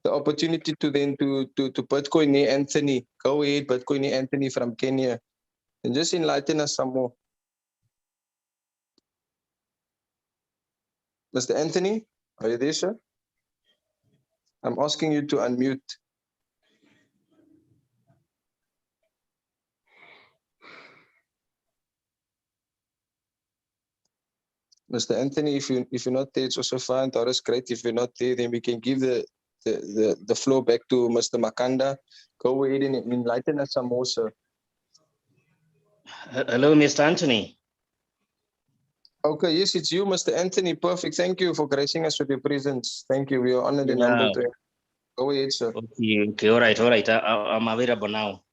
opportunity to then to Bitcoin Anthony. Go ahead, Bitcoin Anthony from Kenya, and just enlighten us some more. Mr. Anthony, are you there, sir? I'm asking you to unmute. Mr. Anthony, if you're not there, it's also fine. Doris Great. If you're not there, then we can give the floor back to Mr. Makanda. Go ahead and enlighten us some more, sir. Hello, Mr. Anthony. Okay, yes, it's you, Mr. Anthony. Perfect. Thank you for gracing us with your presence. Thank you. We are honored and humbled to. Go ahead, sir. Okay, all right. I'm available now.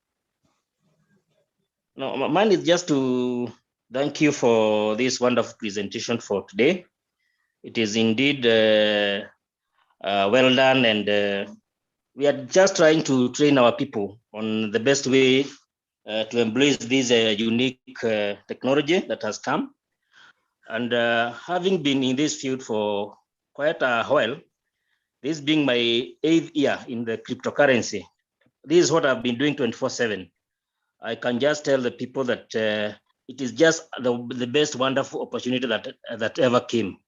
No, mine is just to thank you for this wonderful presentation for today. It is indeed well done, and we are just trying to train our people on the best way to embrace this unique technology that has come. And having been in this field for quite a while, this being my 8th year in the cryptocurrency, this is what I've been doing 24/7. I can just tell the people that it is just the best wonderful opportunity that ever came.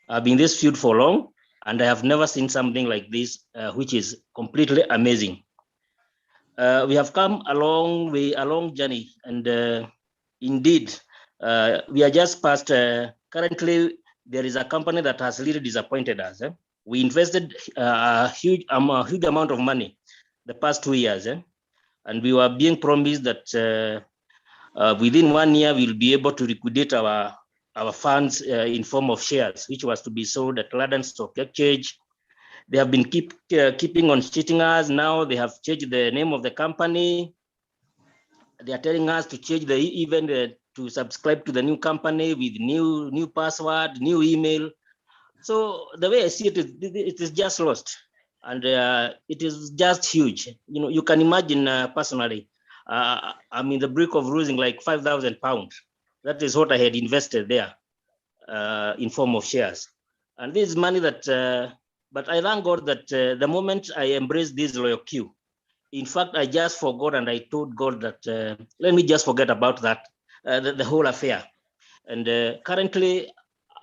I've been in this field for long, and I have never seen something like this, which is completely amazing. We have come a long way, a long journey, and indeed, we are just past. Currently, there is a company that has really disappointed us. We invested a huge amount of money the past 2 years. And we were being promised that within 1 year, we'll be able to liquidate our funds in form of shares, which was to be sold at London Stock Exchange. They have been keeping on cheating us. Now they have changed the name of the company. They are telling us to change the even to subscribe to the new company with new password, new email. So the way I see it, it is just lost, and it is just huge. You know, you can imagine personally, I'm in the brink of losing like £5,000. That is what I had invested there in form of shares, and this is money that. But I thank God that the moment I embraced this Royalq, in fact, I just forgot, and I told God that let me just forget about that, the whole affair. And currently,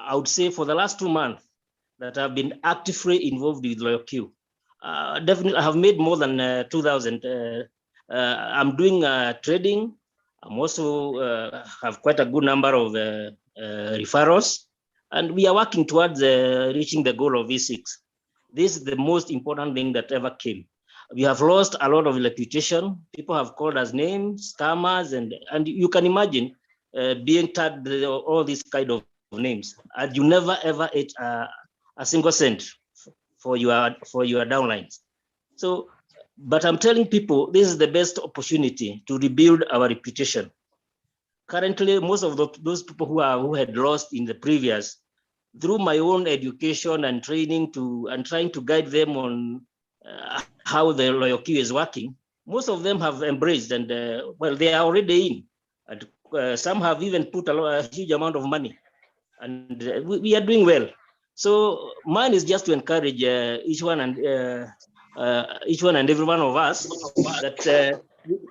I would say for the last 2 months that I've been actively involved with Royalq. Definitely, I have made more than 2,000. I'm doing trading. I'm also have quite a good number of referrals, and we are working towards reaching the goal of V6. This is the most important thing that ever came. We have lost a lot of reputation. People have called us names, scammers, and you can imagine being tagged all these kind of names, and you never ever ate a single cent for your downlines. So, but I'm telling people this is the best opportunity to rebuild our reputation. Currently, most of those people who had lost in the previous, through my own education and training and trying to guide them on how the Royalq is working, most of them have embraced, and well, they are already in. And some have even put a huge amount of money, and we are doing well. So mine is just to encourage each one and every one of us that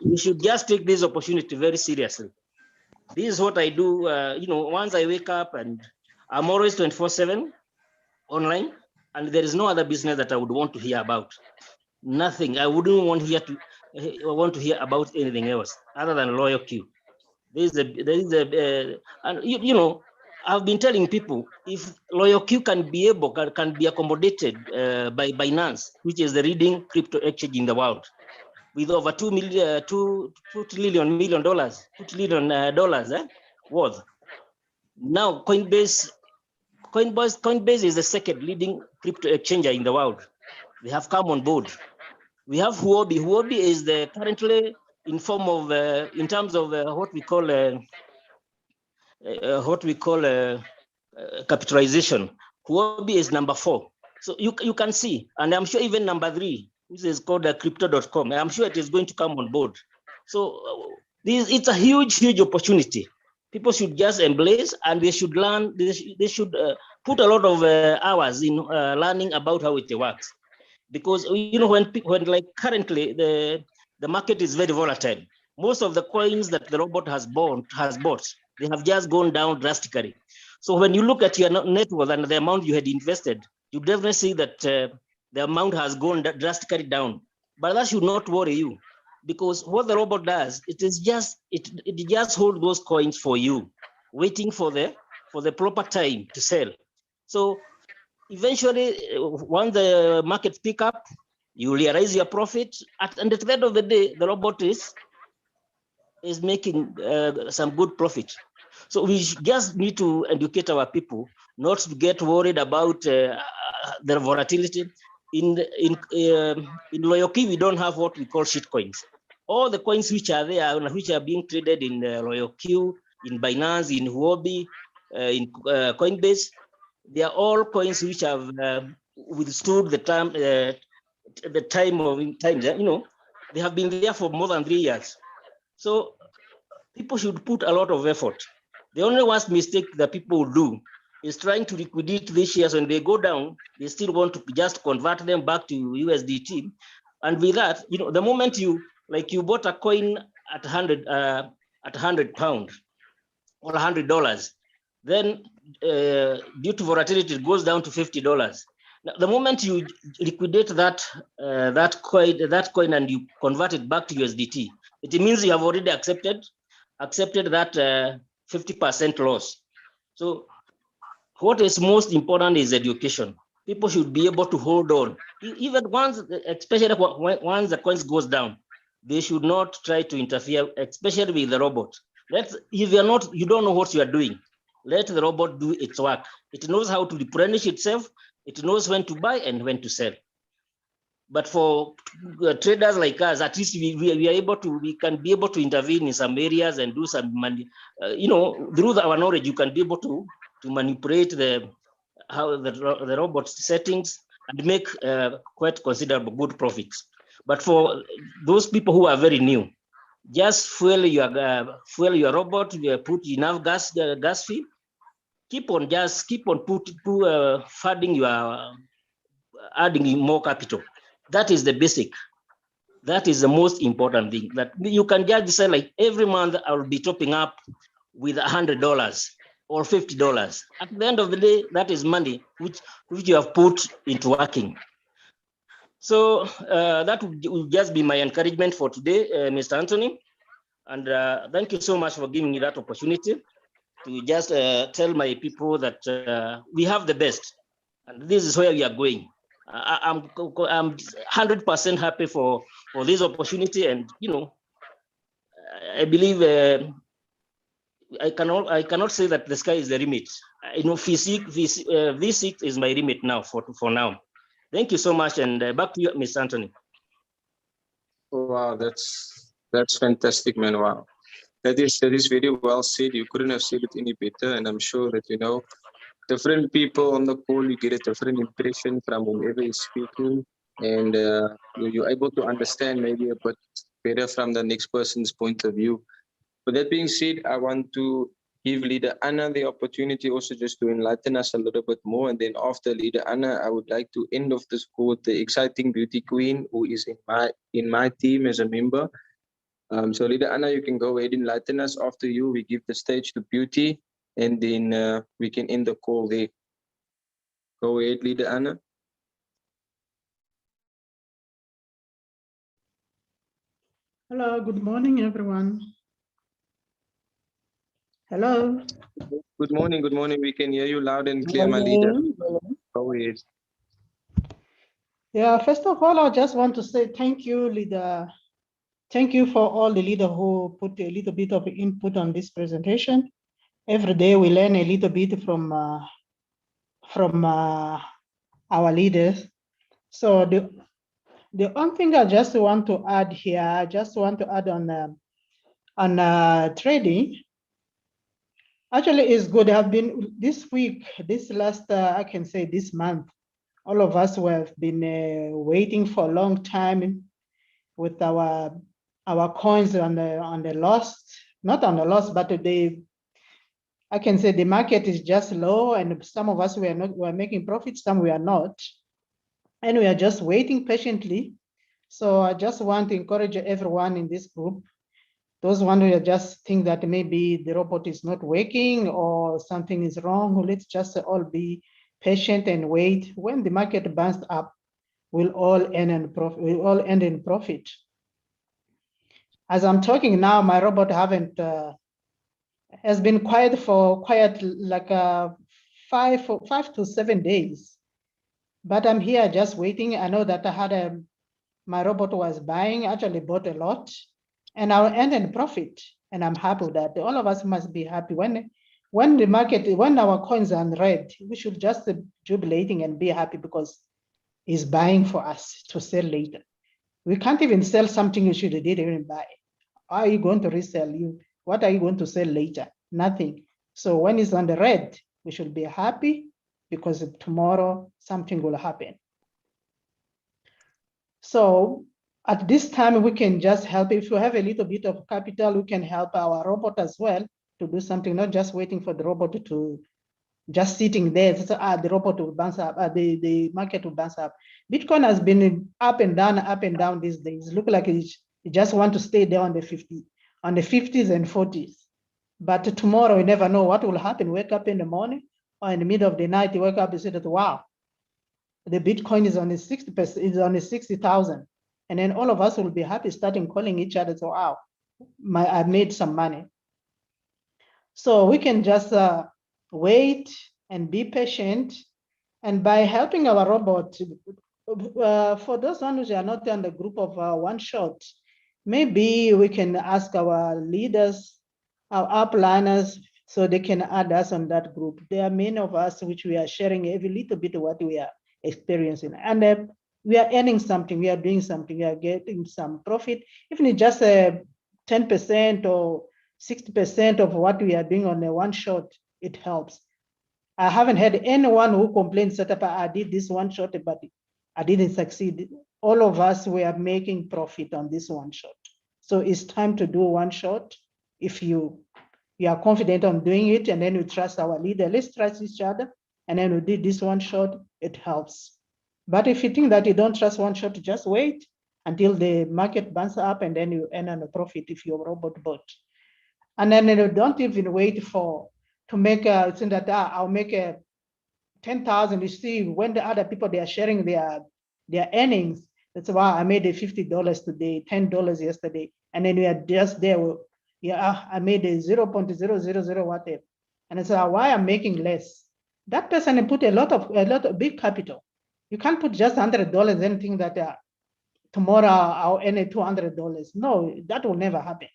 we should just take this opportunity very seriously. This is what I do. You know, once I wake up, and I'm always 24/7 online, and there is no other business that I would want to hear about. Nothing. I wouldn't want to hear about anything else other than Royalq. And you know, I've been telling people, if Royalq can be accommodated by Binance, which is the leading crypto exchange in the world, with over $2 trillion worth. Now Coinbase is the second leading crypto exchanger in the world. They have come on board. We have Huobi. Huobi is currently in form of in terms of what we call capitalization. Huobi is number 4. So you can see, and I'm sure even number 3, which is called crypto.com, I'm sure it is going to come on board. So it's a huge opportunity. People should just embrace, and they should learn. They should put a lot of hours in learning about how it works, because you know when like currently the market is very volatile. Most of the coins that the robot has bought, they have just gone down drastically. So when you look at your net worth and the amount you had invested, you definitely see that the amount has gone drastically down. But that should not worry you, because what the robot does, it just holds those coins for you, waiting for the proper time to sell. So eventually, once the markets pick up, you realize your profit, and at the end of the day, the robot is making some good profit. So we just need to educate our people not to get worried about the volatility. In Royalq, we don't have what we call shit coins. All the coins which are there, which are being traded in Royalq, in Binance, in Huobi, in Coinbase, they are all coins which have withstood the time. You know, they have been there for more than 3 years. So people should put a lot of effort. The only worst mistake that people do is trying to liquidate these shares. When they go down, they still want to just convert them back to USDT. And with that, you know, the moment you bought a coin at 100 pounds or $100, then due to volatility, it goes down to $50. Now, the moment you liquidate that coin and you convert it back to USDT, it means you have already accepted that 50% loss. So what is most important is education. people should be able to hold on. Even once, especially once the coins goes down, they should not try to interfere, especially with the robot. If you're not, you don't know what you are doing, let the robot do its work. It knows how to replenish itself. It knows when to buy and when to sell. But for traders like us, at least we are able to, we can be able to intervene in some areas and do some money. Through our knowledge, you can be able to manipulate the robot settings and make quite considerable good profits. But for those people who are very new, just fuel your robot, put enough gas fee, keep on funding adding more capital. That is the basic. That is the most important thing. That you can just say, like, every month I will be topping up with $100 or $50. At the end of the day, that is money which you have put into working. So that will just be my encouragement for today, Mr. Anthony. And thank you so much for giving me that opportunity to just tell my people that we have the best, and this is where we are going. I'm 100% happy for this opportunity, and I believe I cannot say that the sky is the limit. V6 is my limit now for now. Thank you so much, and back to you, Mr. Anthony. Wow, that's fantastic, man. Wow. That is very well said. You couldn't have said it any better, and I'm sure that different people on the call, you get a different impression from whoever is speaking, and you're able to understand maybe a bit better from the next person's point of view. With that being said, I want to give Leader Anna the opportunity also just to enlighten us a little bit more, and then after Leader Anna, I would like to end off this call with the exciting beauty queen who is in my team as a member. So Leader Anna, you can go ahead and enlighten us. After you, we give the stage to Beauty, and then we can end the call there. Go ahead, Leader Anna. Hello, good morning, everyone. Hello. Good morning, good morning. We can hear you loud and clear, my leader. Go ahead. Yeah, first of all, I just want to say thank you, leader. Thank you for all the leader who put a little bit of input on this presentation. Every day we learn a little bit from our leaders. So the one thing I just want to add here, I just want to add on trading. Actually, it's good. Have been this week, this last, I can say this month, all of us who have been waiting for a long time with our coins on the loss, not on the loss, but I can say the market is just low, and some of us were making profits, some we are not, and we are just waiting patiently. So I just want to encourage everyone in this group, those one who just think that maybe the robot is not working or something is wrong, let's just all be patient and wait. When the market bounces up, we'll all end in profit. We'll all end in profit. As I'm talking now, my robot has been quiet like 5 to 7 days, but I'm here just waiting. I know that I had my robot was buying, actually bought a lot, and I'll end in profit, and I'm happy with that. All of us must be happy when the market, when our coins are in red, we should just be jubilating and be happy because it's buying for us to sell later. We can't even sell something you should didn't even buy. How are you going to resell? What are you going to sell later? Nothing. So when it's on the red, we should be happy because tomorrow something will happen. So at this time, we can just help. If you have a little bit of capital, we can help our robot as well to do something, not just waiting for the robot to just sitting there. So, the robot will bounce up, the market will bounce up. Bitcoin has been up and down these days. Look like it just want to stay there on the 50s and 40s. But tomorrow, we never know what will happen. Wake up in the morning or in the middle of the night, you wake up and say that, wow, the Bitcoin is on the 60%, is on the 60,000. And then all of us will be happy starting calling each other. So, wow, I made some money. So we can just wait and be patient And by helping our robot, for those ones who are not in the group of one shot, maybe we can ask our leaders, our upliners, so they can add us on that group. There are many of us which we are sharing every little bit of what we are experiencing. And we are earning something, we are doing something, we are getting some profit, even if just 10% or 60% of what we are doing on a one shot, it helps. I haven't had anyone who complains that I did this one shot, but I didn't succeed. All of us were making profit on this one shot. So it's time to do one shot. If you are confident on doing it, and then you trust our leader, let's trust each other. And then we did this one shot, it helps. But if you think that you don't trust one shot, just wait until the market bounces up, and then you earn a profit if you're a robot bot. And then you don't even wait to make think that I'll make a 10,000. You see, when the other people they are sharing their earnings, that's why I made a $50 today, $10 yesterday, and then we are just there. Yeah, I made a 0.000 whatever, and it's why I'm making less. That person put a lot of big capital. You can't put just $100 and think that tomorrow I'll earn $200. No, that will never happen.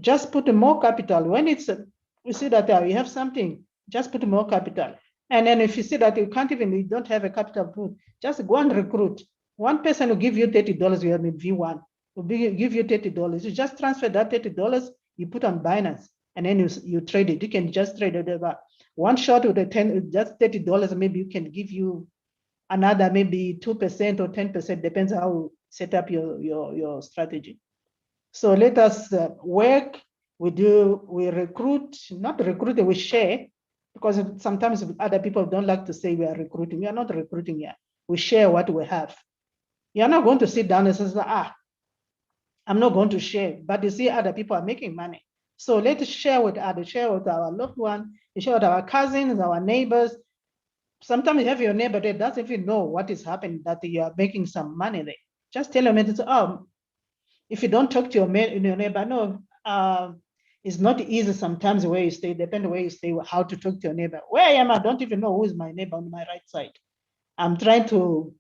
Just put more capital. When you see that you have something, just put more capital. And then if you see that you don't have a capital put, just go and recruit. One person will give you $30, you have in V1, will give you $30. You just transfer that $30, you put on Binance, and then you trade it. You can just trade it over. One shot with just $30, maybe you can give you another maybe 2% or 10%, depends how you set up your strategy. So let us work. We recruit, not recruit, we share, because sometimes other people don't like to say we are recruiting. We are not recruiting yet. We share what we have. You're not going to sit down and say, I'm not going to share, but you see other people are making money. So let's share with others, share with our loved one, share with our cousins, our neighbors. Sometimes you have your neighbor that doesn't even know what is happening, that you are making some money there. Just tell them, if you don't talk to your neighbor, no, it's not easy sometimes where you stay, depending where you stay, how to talk to your neighbor. Where I am, I don't even know who is my neighbor on my right side. I'm trying to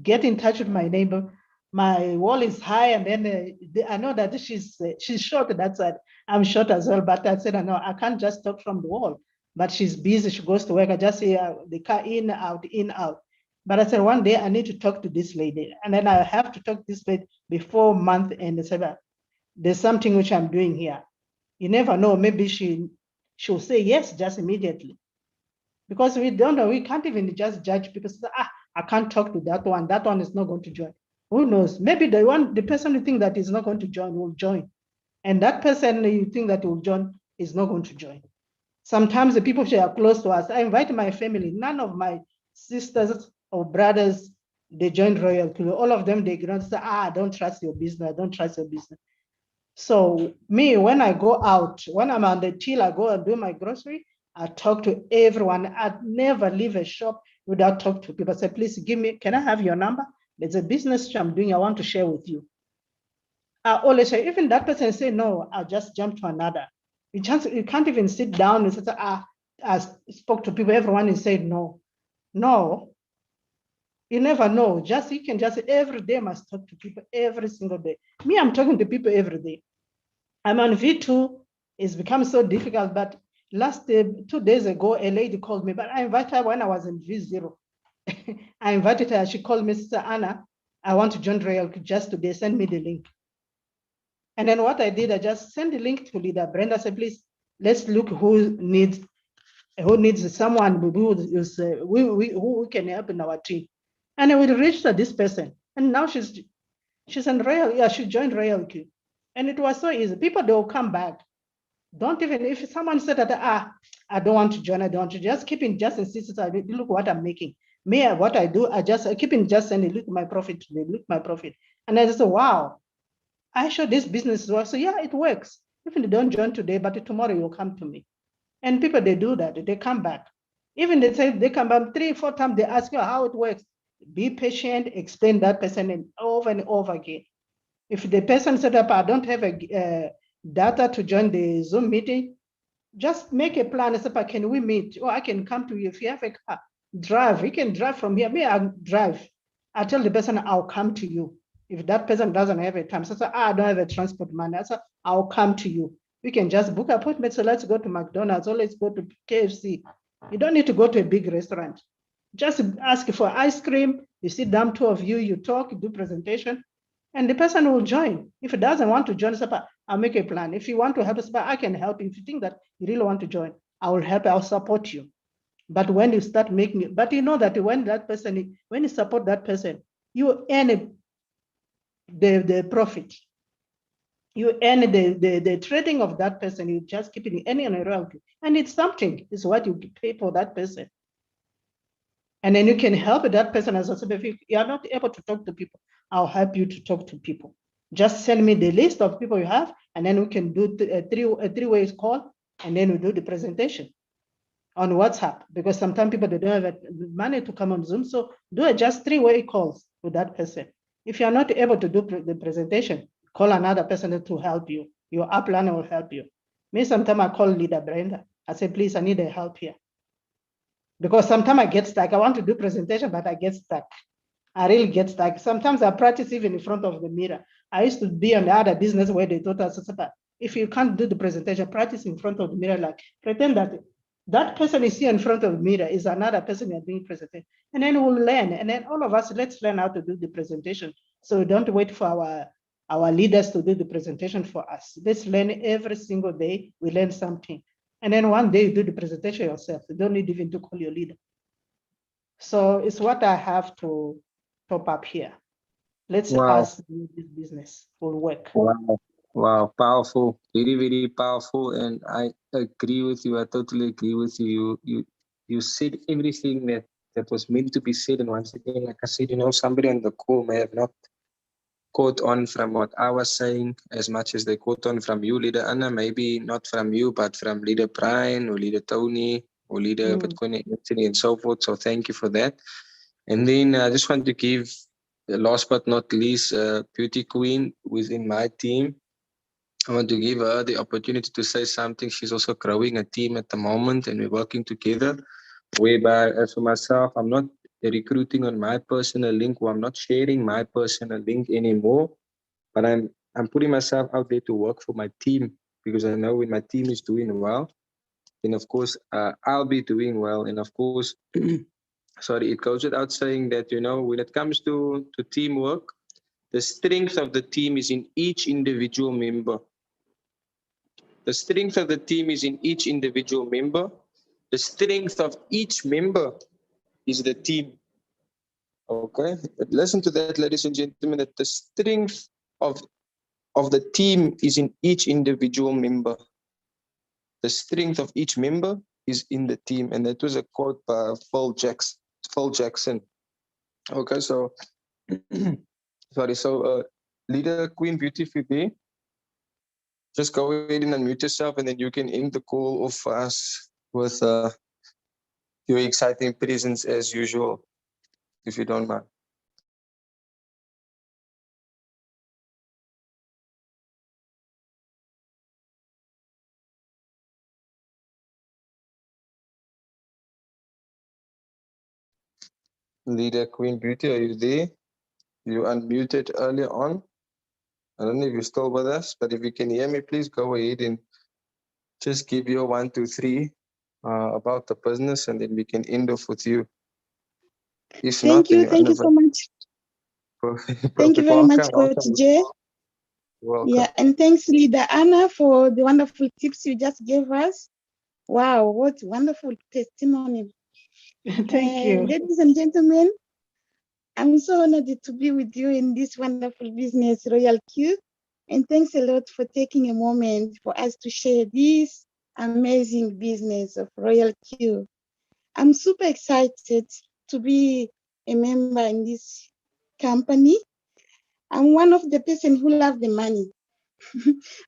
get in touch with my neighbor. My wall is high, and then I know that she's short that side. I'm short as well, but I said, no, I can't just talk from the wall. But she's busy, she goes to work. I just see the car in, out. But I said, one day I need to talk to this lady, and then I have to talk to this lady before month end. I said, there's something which I'm doing here. You never know, maybe she'll say yes just immediately. Because we don't know, we can't even just judge people. Say, I can't talk to that one is not going to join. Who knows? Maybe the person you think that is not going to join will join. And that person you think that will join is not going to join. Sometimes the people who are close to us, I invite my family, none of my sisters or brothers, they joined Royalq. All of them, they don't say, I don't trust your business, I don't trust your business. So me, when I go out, when I'm on the till, I go and do my grocery, I talk to everyone. I'd never leave a shop without talking to people. I say, please give me, can I have your number? There's a business I'm doing, I want to share with you. I always say, even that person say, no, I'll just jump to another. You can't even sit down and say, I spoke to people, everyone is saying no. No, you never know. You can just every day must talk to people every single day. Me, I'm talking to people every day. I'm on V2, it's become so difficult, but last 2 days ago, a lady called me, but I invited her when I was in V0. I invited her, she called me, Sister Anna, I want to join Royalq just today, send me the link. And then what I did, I just sent the link to leader Brenda, said, please, let's look who needs someone who can help in our team. And I will register this person. And now she's in Royalq, yeah, she joined Royalq. And it was so easy. People, they will come back. Don't even, if someone said that, I don't want to join, I don't want to, just keep in, just insist, look what I'm making. Me, what I do, I just keep in, just sending, look my profit today, look my profit. And I just say, wow, I show this business works. So yeah, it works. Even they don't join today, but tomorrow you'll come to me. And people, they do that, they come back. Even they say they come back 3 or 4 times, they ask you how it works. Be patient, explain that person over and over again. If the person said up, I don't have a data to join the Zoom meeting, just make a plan. Can we meet? Or I can come to you if you have a car. drive. You can drive from here. Me, I'll drive. I tell the person I'll come to you. If that person doesn't have a time, so I don't have a transport money. I say I'll come to you. We can just book appointments. So let's go to McDonald's or let's go to KFC. You don't need to go to a big restaurant. Just ask for ice cream. You sit down, two of you, you talk, you do presentation, and the person will join. If it doesn't want to join, I'll make a plan. If you want to help us, I can help. If you think that you really want to join, I will help, I'll support you. But when you start making it, but you know that when you support that person, you earn the profit. You earn the trading of that person. You just keep it any royalty, and it's something. It's what you pay for that person. And then you can help that person as well. If you are not able to talk to people, I'll help you to talk to people. Just send me the list of people you have, and then we can do a three-way call, and then we do the presentation on WhatsApp, because sometimes people, they don't have money to come on Zoom. So do just three-way calls with that person. If you're not able to do the presentation, call another person to help you. Your upliner will help you. Me, sometimes I call leader Brenda. I say, please, I need a help here. Because sometimes I get stuck. I want to do presentation, but I get stuck. I really get stuck. Sometimes I practice even in front of the mirror. I used to be on the other business where they taught us, if you can't do the presentation, practice in front of the mirror, like pretend that person is here in front of the mirror is another person you're doing presentation. And then we'll learn. And then all of us, let's learn how to do the presentation. So we don't wait for our leaders to do the presentation for us. Let's learn every single day. We learn something. And then one day you do the presentation yourself. You don't need even to call your leader. So it's what I have to top up here. Let's ask this business will work. Wow, powerful, very, very powerful. And I agree with you. I totally agree with you. You said everything that was meant to be said. And once again, like I said, somebody on the call may have not caught on from what I was saying as much as they caught on from you, Leader Anna, maybe not from you, but from Leader Brian or Leader Tony or Leader Bitcoin Anthony and so forth. So thank you for that. And then I just want to give, last but not least, Beauty Queen within my team. I want to give her the opportunity to say something. She's also growing a team at the moment, and we're working together. Whereby, as for myself, I'm not recruiting on my personal link, or I'm not sharing my personal link anymore. But I'm putting myself out there to work for my team, because I know when my team is doing well, then of course I'll be doing well. And of course, sorry, it goes without saying that when it comes to teamwork, the strength of the team is in each individual member. The strength of the team is in each individual member. The strength of each member is the team. Okay, but listen to that, ladies and gentlemen, that the strength of the team is in each individual member. The strength of each member is in the team. And that was a quote by Phil Jackson. Okay, so sorry, so Leader Queen Beauty, if you be, just go ahead and unmute yourself, and then you can end the call off for us with your exciting presence as usual, if you don't mind. Leader Queen Beauty, are you there? You unmuted earlier on. I don't know if you're still with us, but if you can hear me, please go ahead and just give your 1, 2, 3 about the business, and then we can end off with you. If thank you so much. Thank you very much, Coach Jay. Welcome. Yeah, and thanks, Leader Anna, for the wonderful tips you just gave us. Wow, what wonderful testimony. Thank you. Ladies and gentlemen, I'm so honored to be with you in this wonderful business, Royalq. And thanks a lot for taking a moment for us to share this amazing business of Royalq. I'm super excited to be a member in this company. I'm one of the person who love the money.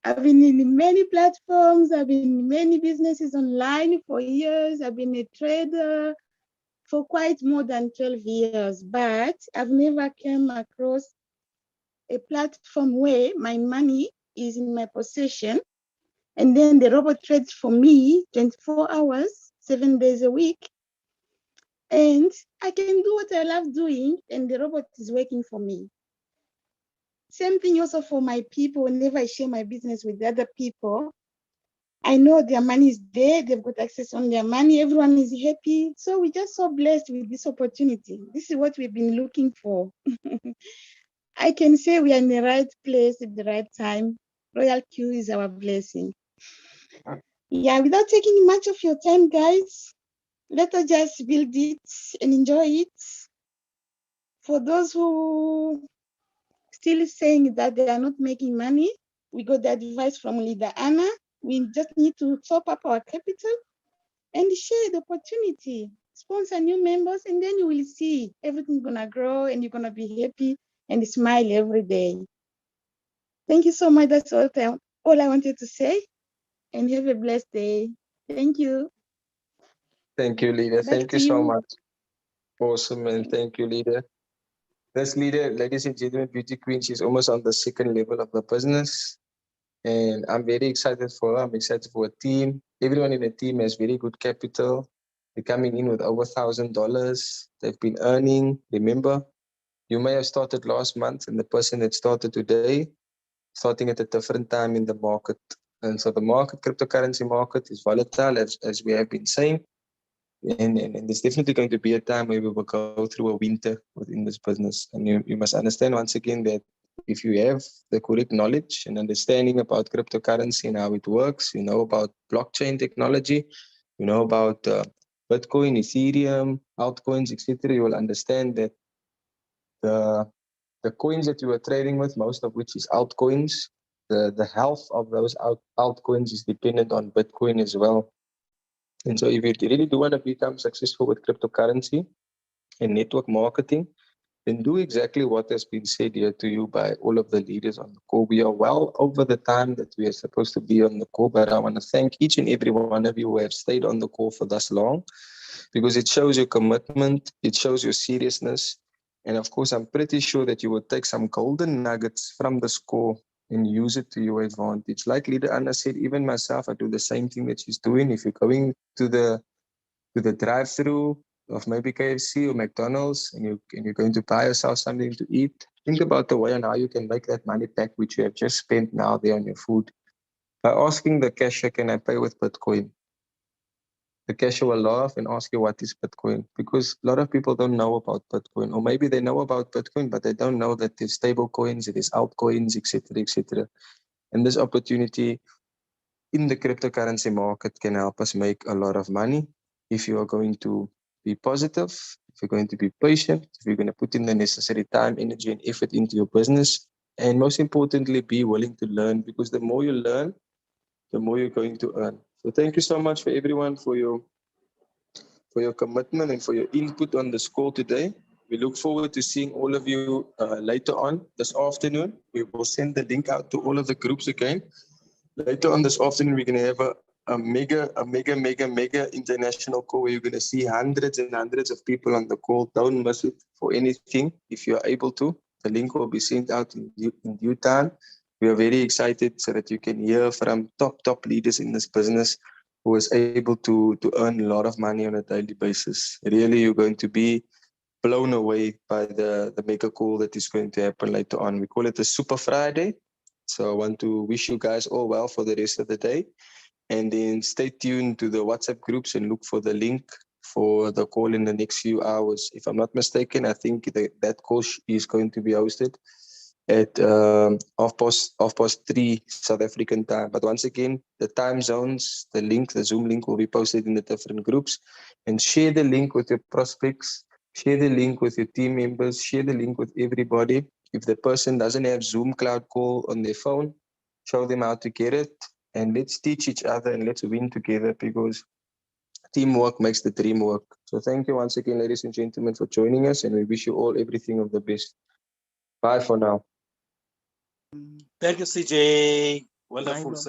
I've been in many platforms. I've been in many businesses online for years. I've been a trader for quite more than 12 years, but I've never come across a platform where my money is in my possession, and then the robot trades for me 24 hours, 7 days a week. And I can do what I love doing, and the robot is working for me. Same thing also for my people. Whenever I share my business with other people, I know their money is there, they've got access on their money, everyone is happy. So we're just so blessed with this opportunity. This is what we've been looking for. I can say we are in the right place at the right time. Royalq is our blessing. Yeah, without taking much of your time, guys, let us just build it and enjoy it. For those who still saying that they are not making money, we got the advice from Leader Anna. We just need to top up our capital and share the opportunity, sponsor new members, and then you will see everything gonna grow and you're gonna be happy and smile every day. Thank you so much. That's all I wanted to say, and have a blessed day. Thank you. Thank you, Leader. Back Thank to you so you. much. Awesome, and thank you, Leader. This Leader, ladies and gentlemen, Beauty Queen, she's almost on the second level of the business. And I'm very excited for her. I'm excited for a team. Everyone in the team has very good capital. They're coming in with over $1,000. They've been earning. Remember, you may have started last month, and the person that started today, starting at a different time in the market. And so the market, cryptocurrency market, is volatile, as we have been saying. And there's definitely going to be a time where we will go through a winter within this business. And you must understand once again that if you have the correct knowledge and understanding about cryptocurrency and how it works, you know about blockchain technology, you know about Bitcoin, Ethereum, altcoins, etc., you will understand that the coins that you are trading with, most of which is altcoins, the health of those altcoins is dependent on Bitcoin as well. And so if you really do want to become successful with cryptocurrency and network marketing, then do exactly what has been said here to you by all of the leaders on the call. We are well over the time that we are supposed to be on the call, but I want to thank each and every one of you who have stayed on the call for this long, because it shows your commitment, it shows your seriousness. And of course, I'm pretty sure that you will take some golden nuggets from this call and use it to your advantage. Like Leader Anna said, even myself, I do the same thing that she's doing. If you're going to the drive-through of maybe KFC or McDonald's, and you're going to buy yourself something to eat, think about the way and how you can make that money back, which you have just spent now there on your food. By asking the cashier, can I pay with Bitcoin? The cashier will laugh and ask you, what is Bitcoin? Because a lot of people don't know about Bitcoin, or maybe they know about Bitcoin, but they don't know that there's stable coins, there's altcoins, etc., etc. And this opportunity in the cryptocurrency market can help us make a lot of money if you are going to be positive, if you're going to be patient, if you're going to put in the necessary time, energy, and effort into your business, and most importantly, be willing to learn, because the more you learn, the more you're going to earn. So thank you so much for everyone for your commitment and for your input on this call today. We look forward to seeing all of you later on this afternoon. We will send the link out to all of the groups again. Later on this afternoon, we're going to have a mega international call where you're going to see hundreds and hundreds of people on the call. Don't miss it for anything if you're able to. The link will be sent out in due time. We are very excited so that you can hear from top leaders in this business who is able to earn a lot of money on a daily basis. Really, you're going to be blown away by the mega call that is going to happen later on. We call it a Super Friday. So I want to wish you guys all well for the rest of the day. And then stay tuned to the WhatsApp groups and look for the link for the call in the next few hours. If I'm not mistaken, I think that call is going to be hosted at 3:30 South African time. But once again, the time zones, the Zoom link will be posted in the different groups. And share the link with your prospects, share the link with your team members, share the link with everybody. If the person doesn't have Zoom Cloud Call on their phone, show them how to get it. And let's teach each other and let's win together, because teamwork makes the dream work. So thank you once again, ladies and gentlemen, for joining us. And we wish you all everything of the best. Bye for now. Thank you, CJ. Wonderful.